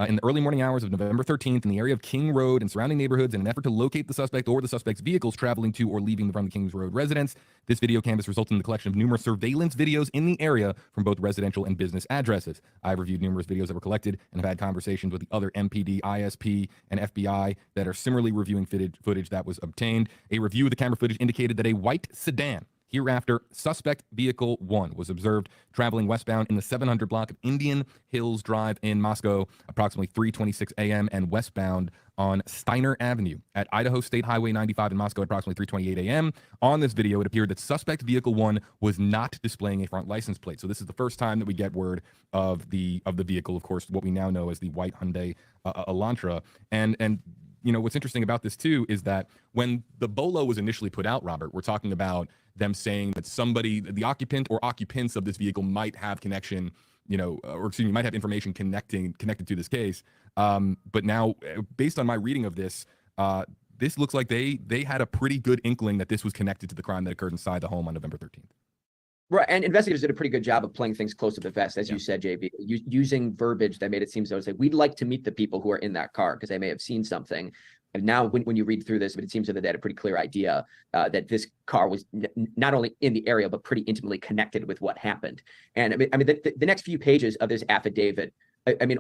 in the early morning hours of November 13th in the area of King Road and surrounding neighborhoods in an effort to locate the suspect or the suspect's vehicles traveling to or leaving from the Kings Road residence. This video canvas resulted in the collection of numerous surveillance videos in the area from both residential and business addresses. I've reviewed numerous videos that were collected and have had conversations with the other MPD, ISP, and FBI that are similarly reviewing footage that was obtained. A review of the camera footage indicated that a white sedan, hereafter suspect vehicle 1, was observed traveling westbound in the 700 block of Indian Hills Drive in Moscow, approximately 3:26 a.m., and westbound on Steiner Avenue at Idaho State Highway 95 in Moscow, approximately 3:28 a.m. On this video, it appeared that suspect vehicle 1 was not displaying a front license plate. So this is the first time that we get word of the vehicle, of course, what we now know as the white Hyundai Elantra. And what's interesting about this too is that when the BOLO was initially put out, Robert, we're talking about them saying that somebody, the occupant or occupants of this vehicle, might have connection, might have information connected to this case. But now, based on my reading of this, this looks like they had a pretty good inkling that this was connected to the crime that occurred inside the home on November 13th. Right, and investigators did a pretty good job of playing things close to the vest, as you said, JB, using verbiage that made it seem as though it's like, we'd like to meet the people who are in that car because they may have seen something. And now when you read through this, it seems that they had a pretty clear idea that this car was not only in the area, but pretty intimately connected with what happened. And the next few pages of this affidavit,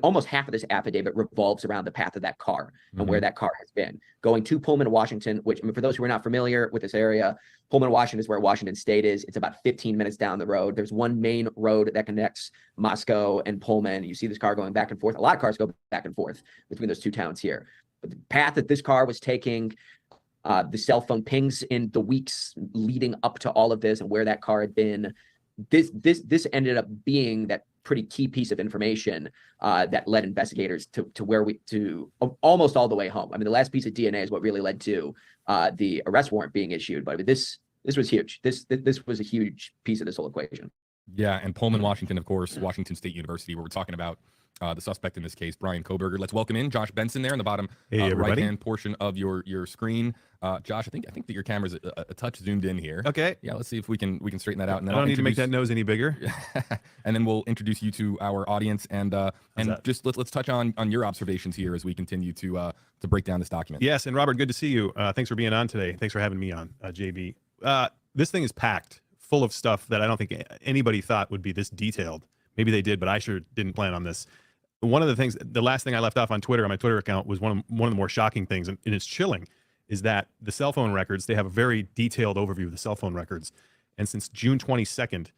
almost half of this affidavit revolves around the path of that car and where that car has been. Going to Pullman, Washington, which, for those who are not familiar with this area, Pullman, Washington is where Washington State is. It's about 15 minutes down the road. There's one main road that connects Moscow and Pullman. You see this car going back and forth. A lot of cars go back and forth between those two towns here. But the path that this car was taking, the cell phone pings in the weeks leading up to all of this and where that car had been, this ended up being that pretty key piece of information that led investigators to almost all the way home. The last piece of DNA is what really led to the arrest warrant being issued. But this was huge. This was a huge piece of this whole equation. Yeah, and Pullman, Washington, of course, Washington State University, where we're talking about the suspect in this case, Bryan Kohberger. Let's welcome in Josh Benson there in the bottom right-hand portion of your screen. Josh, I think that your camera's a touch zoomed in here. Okay. Yeah, let's see if we can straighten that out. And then I don't need to make that nose any bigger. And then we'll introduce you to our audience and just let's touch on your observations here as we continue to break down this document. Yes, and Robert, good to see you. Thanks for being on today. Thanks for having me on, JB. This thing is packed full of stuff that I don't think anybody thought would be this detailed. Maybe they did, but I sure didn't plan on this. One of the things, the last thing I left off on Twitter, on my Twitter account, was one of the more shocking things, and it's chilling, is that the cell phone records, they have a very detailed overview of the cell phone records. And since June 22nd,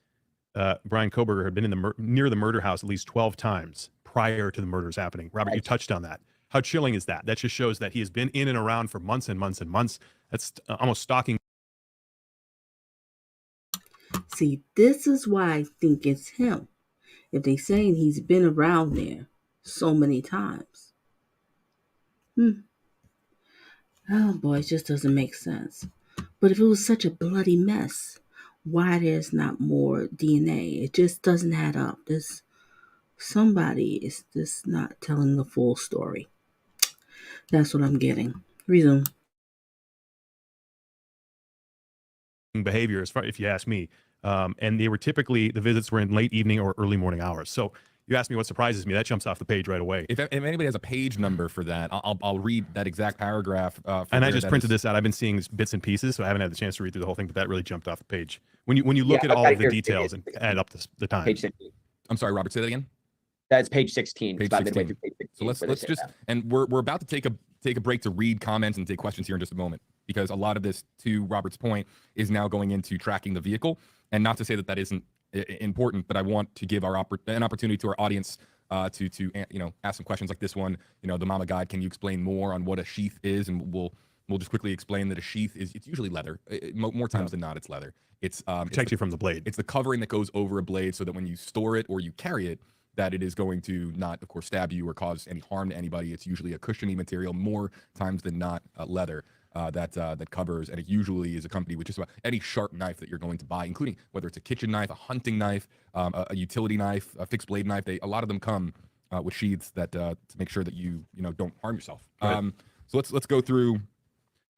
Bryan Kohberger had been near the murder house at least 12 times prior to the murders happening. Robert, you touched on that. How chilling is that? That just shows that he has been in and around for months and months and months. That's almost stalking. See, this is why I think it's him. If they saying he's been around there so many times. Oh boy, it just doesn't make sense. But if it was such a bloody mess, why there's not more DNA? It just doesn't add up. Somebody is just not telling the full story. That's what I'm getting. Resume. Behavior, as far if you ask me. And they were typically, the visits were in late evening or early morning hours. So you asked me what surprises me. That jumps off the page right away. If anybody has a page number for that, I'll read that exact paragraph. And I just printed this out. I've been seeing bits and pieces, so I haven't had the chance to read through the whole thing, but that really jumped off the page. When you look at all of the details and add up the time. Page 16. I'm sorry, Robert, say that again. That's page 16. Page It's about 16. midway through page 16. So let's just, and we're about to take a break to read comments and take questions here in just a moment, because a lot of this, to Robert's point, is now going into tracking the vehicle. And not to say that isn't important, but I want to give an opportunity to our audience to ask some questions like this one. The Mama Guide, can you explain more on what a sheath is? And we'll just quickly explain that a sheath it's usually leather. More times than not, it's leather. It's protects you from the blade. It's the covering that goes over a blade so that when you store it or you carry it, that it is going to not, of course, stab you or cause any harm to anybody. It's usually a cushiony material, more times than not leather. That covers, and it usually is accompanied with just about any sharp knife that you're going to buy, including whether it's a kitchen knife, a hunting knife, a utility knife, a fixed blade knife. A lot of them come with sheaths that to make sure that you don't harm yourself. So let's go through.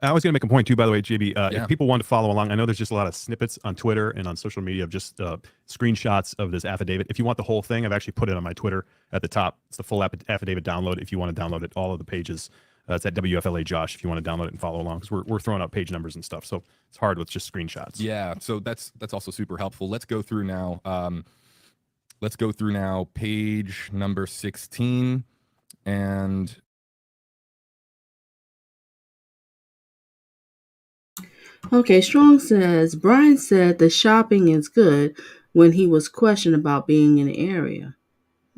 I was going to make a point too, by the way, JB. If people want to follow along, I know there's just a lot of snippets on Twitter and on social media of just screenshots of this affidavit. If you want the whole thing, I've actually put it on my Twitter at the top. It's the full affidavit download. If you want to download it, all of the pages. It's at WFLA Josh if you want to download it and follow along, because we're throwing out page numbers and stuff, so it's hard with just screenshots. Yeah, so that's also super helpful. Let's go through now. Page number 16, and Okay, Strong says Bryan said the shopping is good when he was questioned about being in the area.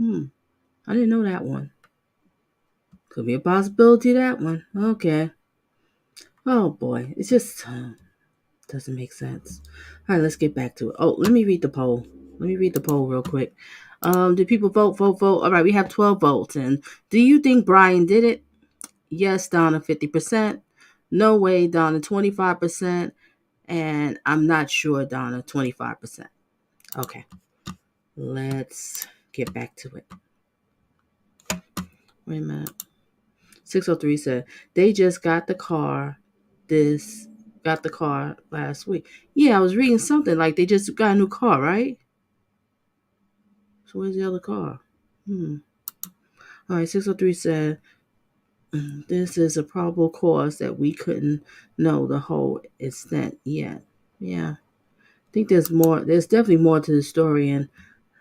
I didn't know that one. Could be a possibility, that one. Okay. Oh boy, it just doesn't make sense. All right, let's get back to it. Oh, let me read the poll. Real quick. Did people vote? All right, we have 12 votes. And do you think Bryan did it? Yes, Donna, 50%. No way, Donna, 25%. And I'm not sure, Donna, 25%. Okay. Let's get back to it. Wait a minute. 603 said they just got the car last week. Yeah, I was reading something like they just got a new car, right? So where's the other car? All right, 603 said this is a probable cause that we couldn't know the whole extent yet. Yeah. I think there's definitely more to the story, and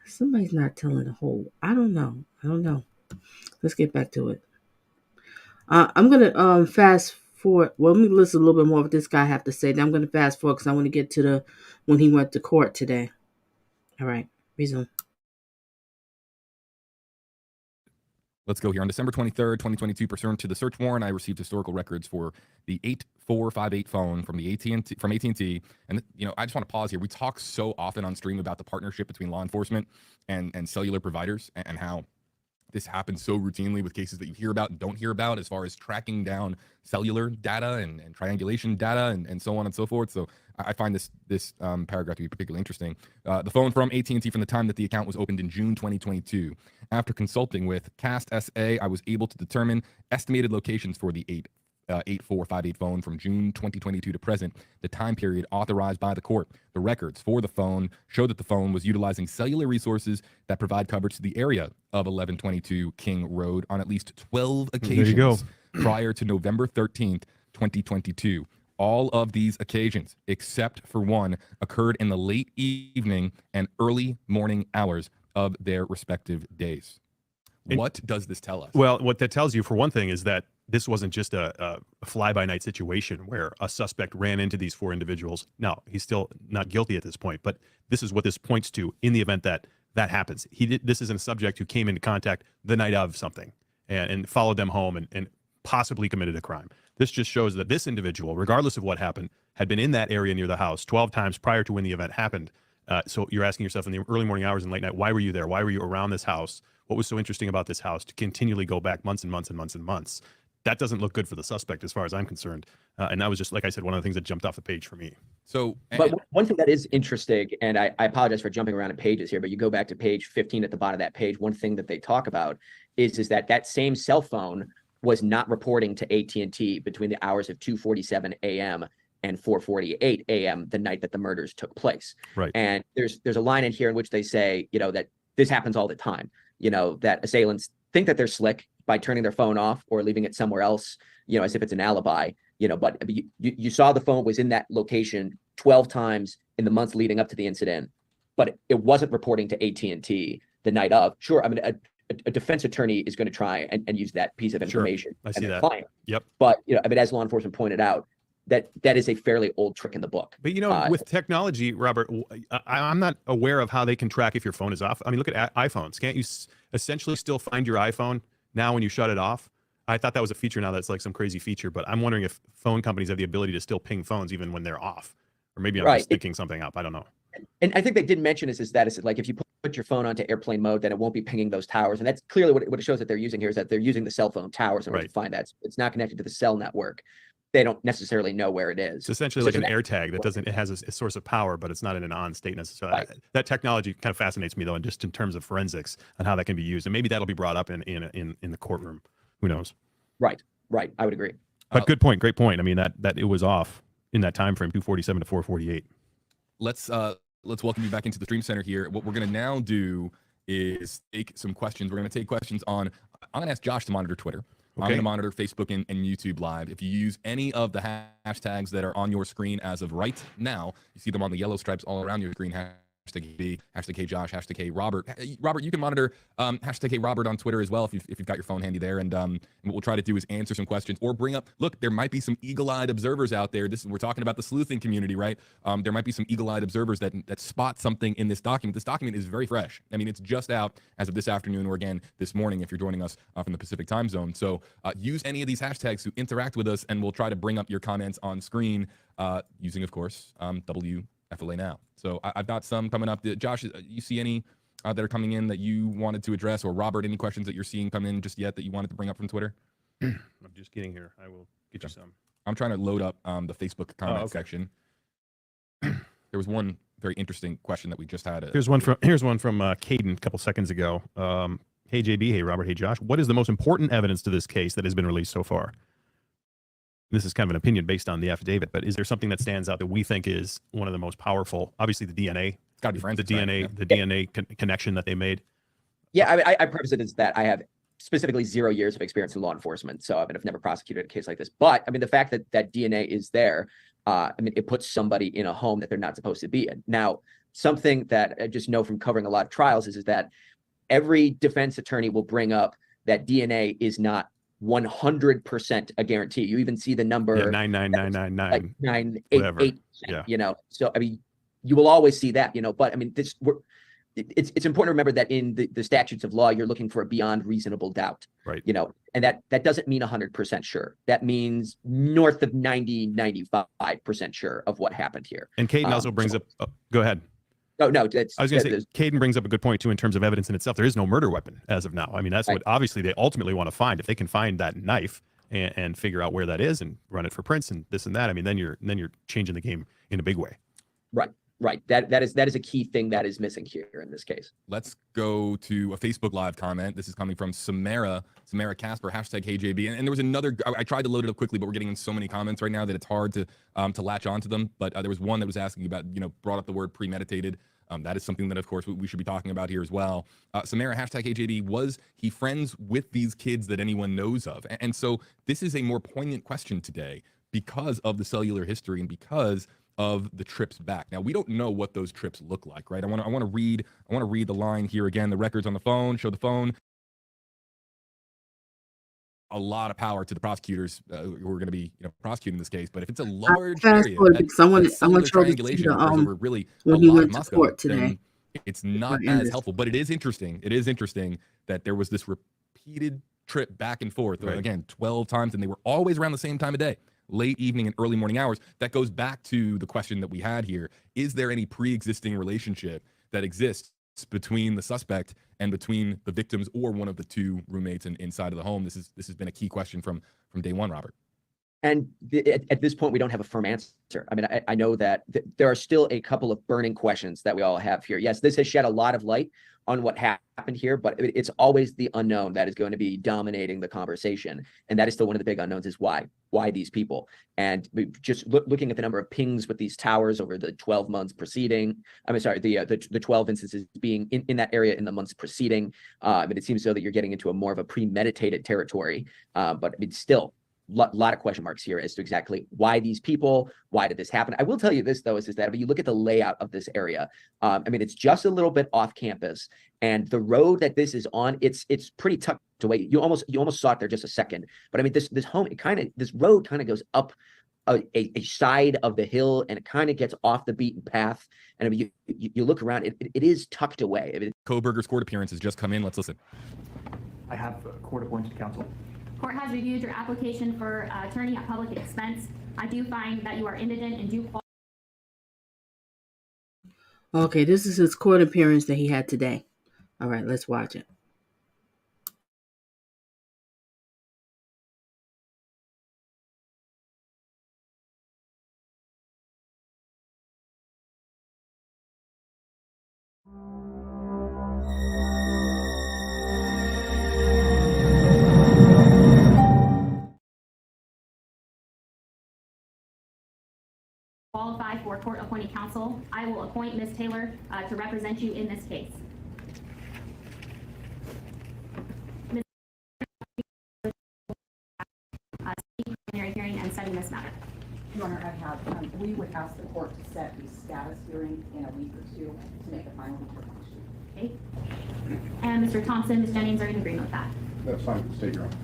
somebody's not telling the whole. I don't know. Let's get back to it. I'm going to fast forward. Well, let me listen a little bit more of what this guy have to say. Then I'm going to fast forward because I want to get to when he went to court today. All right, resume. Let's go here. On December 23rd, 2022, pursuant to the search warrant, I received historical records for the 8458 phone from AT&T. And I just want to pause here. We talk so often on stream about the partnership between law enforcement and cellular providers, and how this happens so routinely with cases that you hear about and don't hear about, as far as tracking down cellular data and triangulation data and so on and so forth. So I find this paragraph to be particularly interesting. The phone from AT&T from the time that the account was opened in June 2022. After consulting with Cast SA, I was able to determine estimated locations for the 8458 phone from June 2022 to present, the time period authorized by the court. The records for the phone show that the phone was utilizing cellular resources that provide coverage to the area of 1122 King Road on at least 12 occasions prior to November 13th, 2022. All of these occasions, except for one, occurred in the late evening and early morning hours of their respective days. What does this tell us? Well, what that tells you, for one thing, is that this wasn't just a fly-by-night situation where a suspect ran into these four individuals. Now, he's still not guilty at this point, but this is what this points to in the event that that happens. This isn't a subject who came into contact the night of something and followed them home and possibly committed a crime. This just shows that this individual, regardless of what happened, had been in that area near the house 12 times prior to when the event happened. So you're asking yourself in the early morning hours and late night, why were you there? Why were you around this house? What was so interesting about this house to continually go back months and months and months and months? That doesn't look good for the suspect as far as I'm concerned. And that was just, like I said, one of the things that jumped off the page for me. So, but one thing that is interesting, and I apologize for jumping around in pages here, but you go back to page 15 at the bottom of that page, one thing that they talk about is that same cell phone was not reporting to AT&T between the hours of 2:47 a.m. and 4:48 a.m. the night that the murders took place. Right. And there's a line in here in which they say, that this happens all the time, that assailants think that they're slick by turning their phone off or leaving it somewhere else, as if it's an alibi, but you saw the phone was in that location 12 times in the months leading up to the incident, but it wasn't reporting to AT&T the night of. Sure, I mean, a defense attorney is going to try and use that piece of information. Sure, I see that. Client. Yep. But, as law enforcement pointed out, that is a fairly old trick in the book. But, with technology, Robert, I'm not aware of how they can track if your phone is off. I mean, look at iPhones. Can't you essentially still find your iPhone now when you shut it off? I thought that was a feature. Now that's like some crazy feature, but I'm wondering if phone companies have the ability to still ping phones even when they're off. Or maybe I'm just thinking something up. I don't know. And I think they did mention is that it's like if you put your phone onto airplane mode, then it won't be pinging those towers. And that's clearly what it shows that they're using here, is that they're using the cell phone towers in order to find that. It's not connected to the cell network. They don't necessarily know where it is. It's essentially like an AirTag that doesn't, it has a source of power, but it's not in an on state necessarily. Right. That technology kind of fascinates me though, and just in terms of forensics and how that can be used. And maybe that'll be brought up in the courtroom. Who knows? Right. I would agree. But good point. Great point. I mean, that it was off in that time frame, 2:47 to 4:48. Let's welcome you back into the Stream Center here. What we're going to now do is take some questions. We're going to take questions I'm going to ask Josh to monitor Twitter. Okay. I'm going to monitor Facebook and YouTube Live. If you use any of the hashtags that are on your screen as of right now, you see them on the yellow stripes all around your screen. Hashtag B, hashtag K Josh, hashtag K Robert. Robert, you can monitor hashtag K Robert on Twitter as well if you've got your phone handy there. And what we'll try to do is answer some questions or bring up, look, there might be some eagle-eyed observers out there. We're talking about the sleuthing community, right? There might be some eagle-eyed observers that spot something in this document. This document is very fresh. I mean, it's just out as of this afternoon or again this morning if you're joining us from the Pacific time zone. So use any of these hashtags to interact with us, and we'll try to bring up your comments on screen using, of course, WFLA Now. So I've got some coming up. Josh, you see any that are coming in that you wanted to address, or Robert, any questions that you're seeing come in just yet that you wanted to bring up from Twitter? I'm just getting here. I will get you some. I'm trying to load up the Facebook comment section. There was one very interesting question that we just had. Here's one from Caden a couple seconds ago. Hey JB, hey Robert, hey Josh. What is the most important evidence to this case that has been released so far? This is kind of an opinion based on the affidavit, but is there something that stands out that we think is one of the most powerful? Obviously, the DNA. It's got to be forensics. The DNA, right? The DNA connection that they made. Yeah, I preface it as that I have specifically 0 years of experience in law enforcement, so I've never prosecuted a case like this. But I mean, the fact that DNA is there, it puts somebody in a home that they're not supposed to be in. Now, something that I just know from covering a lot of trials is that every defense attorney will bring up that DNA is not 100% a guarantee. You even see the number 99999, like 988%, so I mean, you will always see that, but I mean, it's important to remember that in the statutes of law, you're looking for a beyond reasonable doubt, right? And that doesn't mean 100% sure. That means north of 95% sure of what happened here. And Caden also brings up, go ahead. Oh, no, that's, I was going to say, Caden brings up a good point, too, in terms of evidence in itself. There is no murder weapon as of now. I mean, that's right. what obviously they ultimately want to find. If they can find that knife and figure out where that is and run it for prints and this and that, I mean, then you're changing the game in a big way. Right. That is a key thing that is missing here in this case. Let's go to a Facebook Live comment. This is coming from Samara Casper, hashtag HeyJB. And there was another, I tried to load it up quickly, but we're getting in so many comments right now that it's hard to latch onto them. But there was one that was asking about, brought up the word premeditated. That is something that, of course, we should be talking about here as well. Samara, hashtag HeyJB, was he friends with these kids that anyone knows of? And so this is a more poignant question today because of the cellular history and because of the trips back. Now, we don't know what those trips look like, right? I want to read the line here again. The records on the phone, show the phone. A lot of power to the prosecutors who are going to be prosecuting this case. But if it's a large area, someone triangulation over really a lot of Moscow, then it's not as helpful. But it is interesting. It is interesting that there was this repeated trip back and forth, again, 12 times, and they were always around the same time of day. Late evening and early morning hours. That goes back to the question that we had here. Is there any pre-existing relationship that exists between the suspect and between the victims or one of the two roommates inside of the home? This has been a key question from day one, Robert. And at this point, we don't have a firm answer. I mean, I know that there are still a couple of burning questions that we all have here. Yes, this has shed a lot of light on what happened here, but it's always the unknown that is going to be dominating the conversation. And that is still one of the big unknowns is why these people. And just looking at the number of pings with these towers over the 12 months preceding, the 12 instances being in that area in the months preceding, but it seems so that you're getting into a more of a premeditated territory. But I mean, still, lot of question marks here as to exactly why these people, why did this happen? I will tell you this, though, is that if you look at the layout of this area, I mean, it's just a little bit off campus, and the road that this is on, it's pretty tucked away. You almost saw it there just a second, but I mean, this road kind of goes up a side of the hill, and it kind of gets off the beaten path. And I mean, you look around, it is tucked away. I mean, Kohberger's court appearance has just come in. Let's listen. I have court-appointed counsel. Court has reviewed your application for attorney at public expense. I do find that you are indigent and do qualify. Okay, this is his court appearance that he had today. All right, let's watch it. Qualify for court-appointed counsel. I will appoint Ms. Taylor to represent you in this case. Ms. Primary hearing and setting this matter. Your Honor, we would ask the court to set the status hearing in a week or two to make a final determination. Okay. And Mr. Thompson, Ms. Jennings, are you in agreement with that? That's fine. State your Honor.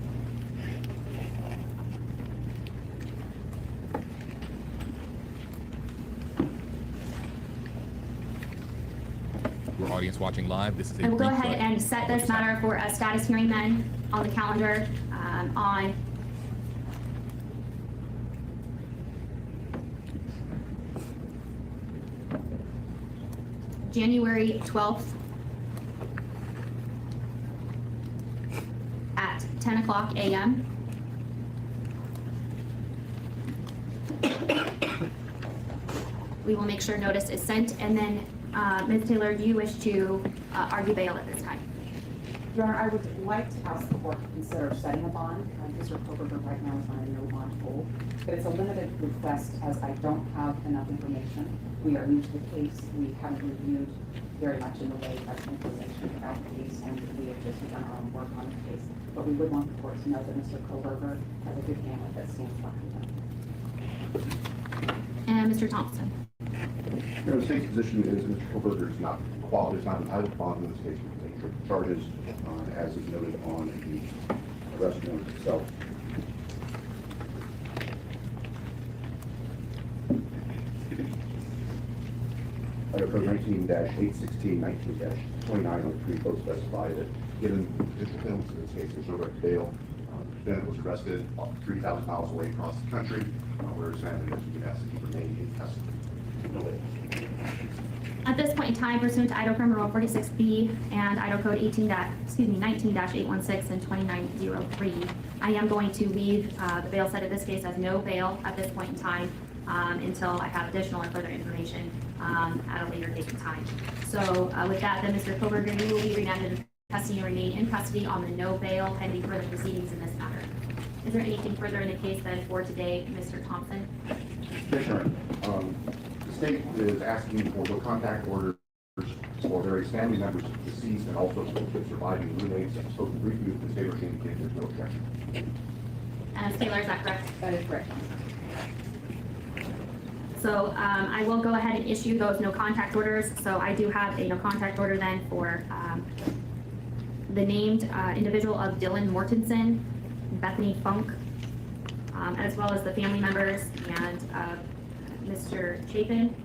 For audience watching live, this is a I will go ahead and set this matter for a status hearing then on the calendar on January 12th at 10 o'clock a.m. We will make sure notice is sent, and then Ms. Taylor, do you wish to argue bail at this time? Your Honor, I would like to ask the court to consider setting a bond. Mr. Kohberger right now is on a no bond hold, but it's a limited request as I don't have enough information. We are new to the case. We haven't reviewed very much in the way of information about the case, and we have just done our own work on the case. But we would want the court to know that Mr. Kohberger has a good family that stands behind him. And Mr. Thompson. The state's position is Mr. Kohberger is not entitled to bond in this case because of charges, as is noted on the arrest warrant itself. Item Code 19-816, 19-29 on the pre both specify that given additional penalties in this case, there's no direct bail. The defendant was arrested 3,000 miles away across the country, where his family has been asked to remain in custody. At this point in time, pursuant to Idaho Criminal Rule 46B and Idaho Code 19-816 and 2903, I am going to leave the bail set of this case as no bail at this point in time until I have additional and further information at a later date and time. So with that, then Mr. Kohberger, you will be remanded in custody and remain in custody on the no bail pending further proceedings in this matter. Is there anything further in the case then for today, Mr. Thompson? Yes, Your Honor. The state is asking for no contact orders for various family members of the deceased and also for the surviving roommates. I'm supposed to brief you if the state or indicate there's no objection. Taylor, is that correct? That is correct. So I will go ahead and issue those no contact orders. So I do have a no contact order then for the named individual of Dylan Mortensen, Bethany Funk, as well as the family members and Mr. Chapin,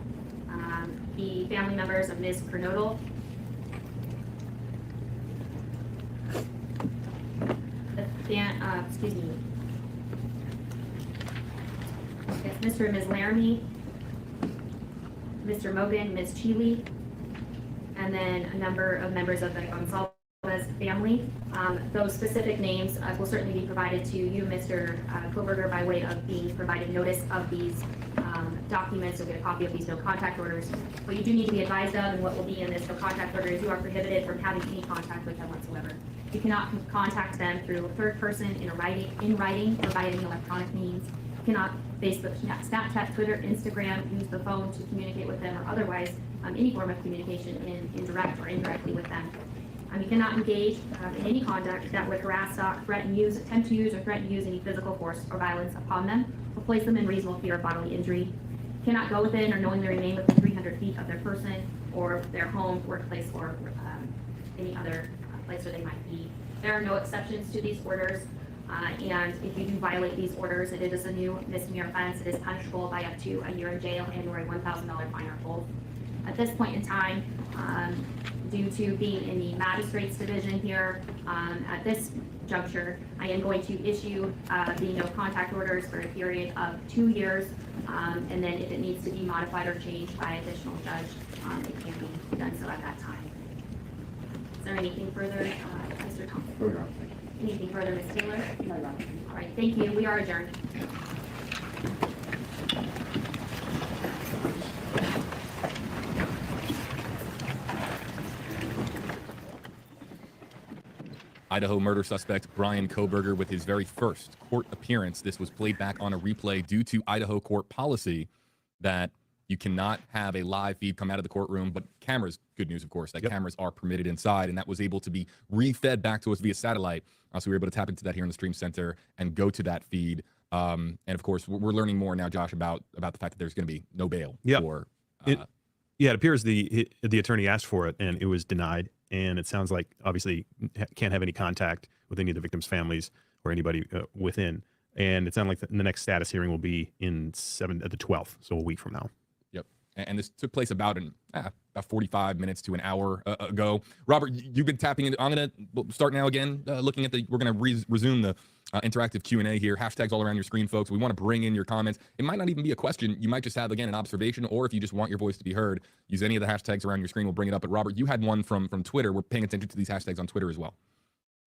the family members of Ms. Kernodle, excuse me, yes, Mr. and Ms. Laramie, Mr. Mogan, Ms. Cheeley, and then a number of members of the Gonzalez family. Those specific names will certainly be provided to you, Mr. Kohberger, by way of being provided notice of these documents. You'll get a copy of these no contact orders. What you do need to be advised of and what will be in this no contact order is you are prohibited from having any contact with them whatsoever. You cannot contact them through a third person in writing or by any electronic means. You cannot Facebook, Snapchat, Twitter, Instagram, use the phone to communicate with them or otherwise any form of communication in direct or indirectly with them. You cannot engage in any conduct that would harass, stalk, threaten, use, attempt to use, or threaten to use any physical force or violence upon them or place them in reasonable fear of bodily injury. You cannot go within or knowingly remain within 300 feet of their person or their home, workplace, or any other place where they might be. There are no exceptions to these orders. And if you do violate these orders, it is a new misdemeanor offense. It is punishable by up to a year in jail and or a $1,000 fine or both. At this point in time, due to being in the magistrate's division here, at this juncture, I am going to issue the no contact orders for a period of 2 years, and then if it needs to be modified or changed by additional judge, it can be done so at that time. Is there anything further, Mr. Thompson? No, Your Honor. Anything further, Ms. Taylor? No, Your Honor. All right, thank you. We are adjourned. Idaho murder suspect Bryan Kohberger with his very first court appearance. This was played back on a replay due to Idaho court policy that you cannot have a live feed come out of the courtroom, but cameras, good news, of course, that cameras are permitted inside, and that was able to be refed back to us via satellite. So we were able to tap into that here in the Stream Center and go to that feed. And of course, we're learning more now, Josh, about the fact that there's going to be no bail for. It appears the attorney asked for it and it was denied. And it sounds like obviously can't have any contact with any of the victims' families or anybody within. And it sounds like the next status hearing will be in the 12th, so a week from now. Yep. And this took place about 45 minutes to an hour ago. Robert, you've been tapping into. I'm going to start now again, looking at we're going to resume the interactive Q&A here. Hashtags all around your screen, folks. We want to bring in your comments. It might not even be a question. You might just have, again, an observation, or if you just want your voice to be heard, use any of the hashtags around your screen. We'll bring it up. But Robert, you had one from Twitter. We're paying attention to these hashtags on Twitter as well.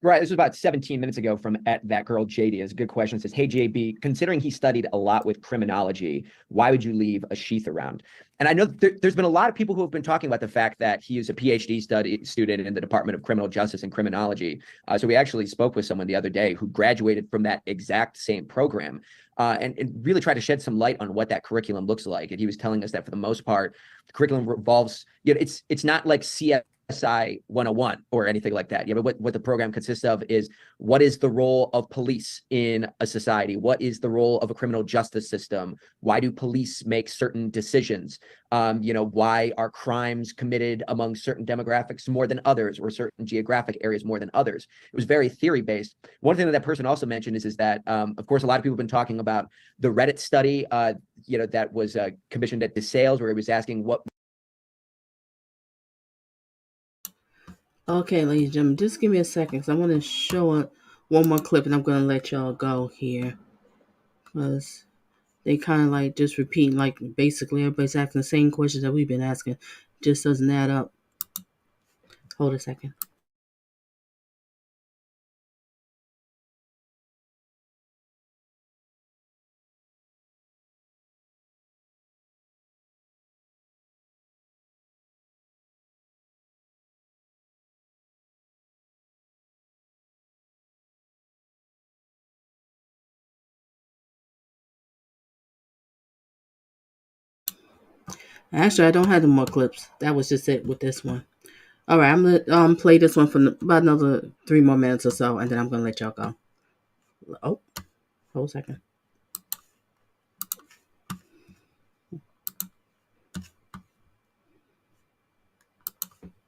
Right. This was about 17 minutes ago from @thatgirlJD. It's a good question. It says, hey, JB, considering he studied a lot with criminology, why would you leave a sheath around? And I know there's been a lot of people who have been talking about the fact that he is a PhD student in the Department of Criminal Justice and Criminology. So we actually spoke with someone the other day who graduated from that exact same program and really tried to shed some light on what that curriculum looks like. And he was telling us that for the most part, the curriculum revolves, it's not like CSI 101 or anything like that. But what the program consists of is what is the role of police in a society? What is the role of a criminal justice system? Why do police make certain decisions? Why are crimes committed among certain demographics more than others or certain geographic areas more than others? It was very theory based. One thing that person also mentioned is that, of course, a lot of people have been talking about the Reddit study, that was commissioned at DeSales, where he was asking what. Okay, ladies and gentlemen, just give me a second because I want to show one more clip and I'm going to let y'all go here. Because they kind of like just repeat, like basically everybody's asking the same questions that we've been asking. Just doesn't add up. Hold a second. Actually, I don't have the more clips. That was just it with this one. All right, I'm gonna play this one for about another 3 more minutes or so, and then I'm gonna let y'all go. Oh, hold a second.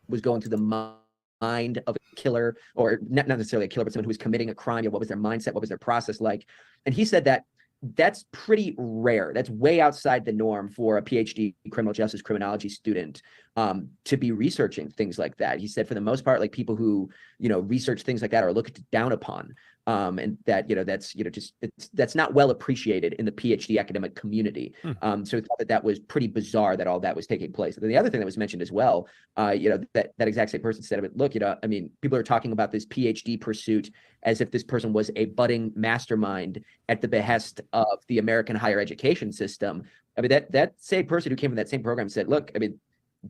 Was going through the mind of a killer, or not necessarily a killer, but someone who was committing a crime. What was their mindset? What was their process like? And he said that that's pretty rare. That's way outside the norm for a PhD criminal justice criminology student to be researching things like that. He said for the most part, like people who, research things like that are looked down upon. And that, that's not well appreciated in the PhD academic community. So he thought that was pretty bizarre that all that was taking place. And then the other thing that was mentioned as well, that exact same person said, look, people are talking about this PhD pursuit as if this person was a budding mastermind at the behest of the American higher education system. I mean, that same person who came from that same program said, look, it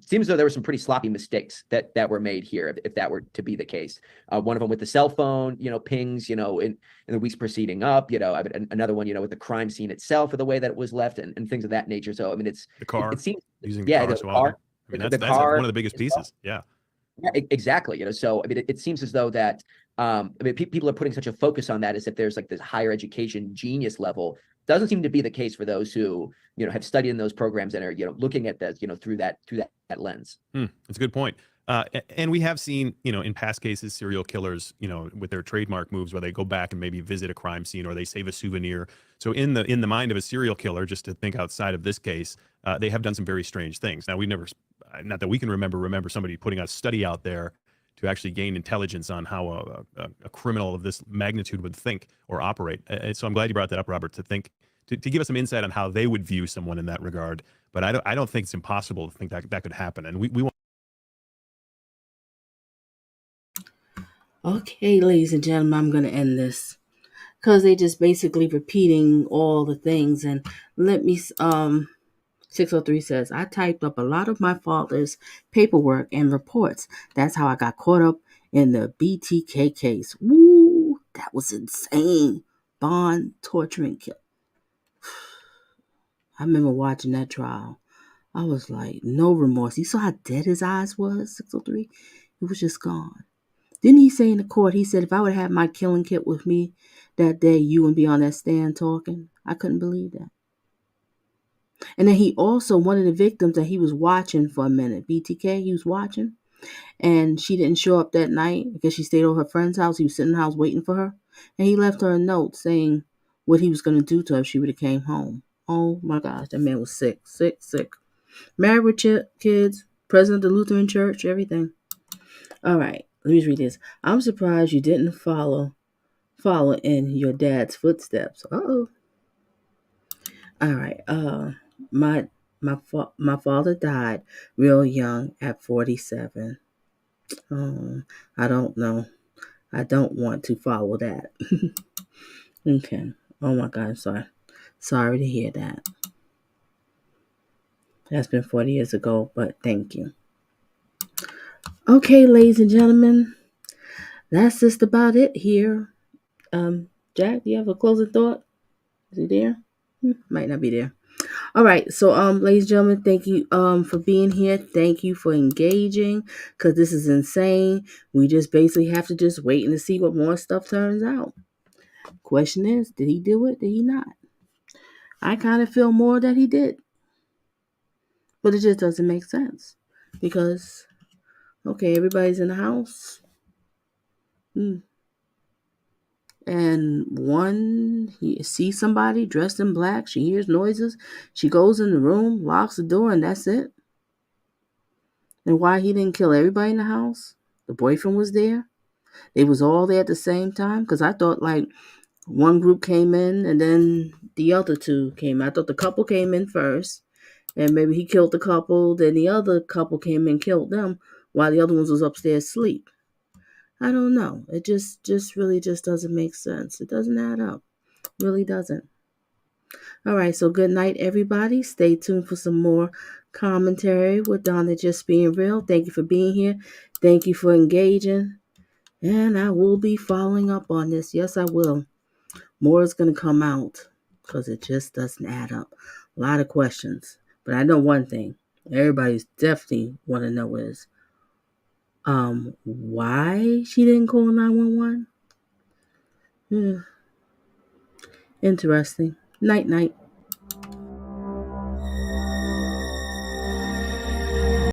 seems as though there were some pretty sloppy mistakes that were made here, if that were to be the case. One of them with the cell phone, pings, in the weeks preceding up, another one, with the crime scene itself, or the way that it was left, and things of that nature. So, it's the car. It seems, using yeah, the car. That's car, one of the biggest pieces. Yeah. Yeah, exactly. So, it seems as though that, people are putting such a focus on that as if there's like this higher education genius level. Doesn't seem to be the case for those who, have studied in those programs and are, looking at that, through that lens. That's a good point. And we have seen, in past cases, serial killers, with their trademark moves where they go back and maybe visit a crime scene or they save a souvenir. So in the mind of a serial killer, just to think outside of this case, they have done some very strange things. Now, we never, not that we can remember somebody putting a study out there to actually gain intelligence on how a criminal of this magnitude would think or operate. So I'm glad you brought that up, Robert, to give us some insight on how they would view someone in that regard. But I don't think it's impossible to think that could happen. And we want. Okay, ladies and gentlemen, I'm going to end this because they just basically repeating all the things. And let me, 603 says, I typed up a lot of my father's paperwork and reports. That's how I got caught up in the BTK case. Woo, that was insane. Bond, torturing, kill. I remember watching that trial. I was like, no remorse. You saw how dead his eyes was, 603? It was just gone. Didn't he say in the court, he said, if I would have my killing kit with me that day, you wouldn't be on that stand talking? I couldn't believe that. And then he also, one of the victims that he was watching for a minute, BTK, he was watching, and she didn't show up that night because she stayed over her friend's house. He was sitting in the house waiting for her, and he left her a note saying what he was going to do to her if she would have came home. Oh my gosh, that man was sick. Married with kids, president of the Lutheran Church, everything. All right, let me read this. I'm surprised you didn't follow in your dad's footsteps. Uh-oh. All right. My father died real young at 47. Oh, I don't know. I don't want to follow that. Okay. Oh my God, I'm sorry. Sorry to hear that. That's been 40 years ago, but thank you. Okay, ladies and gentlemen, that's just about it here. Jack, do you have a closing thought? Is he there? Might not be there. All right, so ladies and gentlemen, thank you for being here. Thank you for engaging, because this is insane. We just basically have to just wait and see what more stuff turns out. Question is, did he do it? Did he not? I kind of feel more that he did, but it just doesn't make sense because okay, everybody's in the house. And one, he sees somebody dressed in black. She hears noises. She goes in the room, locks the door, and that's it. And why he didn't kill everybody in the house? The boyfriend was there. They was all there at the same time. Because I thought, like, one group came in and then the other two came. I thought the couple came in first and maybe he killed the couple. Then the other couple came in and killed them while the other ones was upstairs asleep. I don't know. It just really just doesn't make sense. It doesn't add up. Really doesn't. All right, so good night, everybody. Stay tuned for some more commentary with Donna Just Being Real. Thank you for being here. Thank you for engaging. And I will be following up on this. Yes, I will. More is going to come out because it just doesn't add up. A lot of questions. But I know one thing. Everybody's definitely want to know is why she didn't call 911? Interesting. Night night.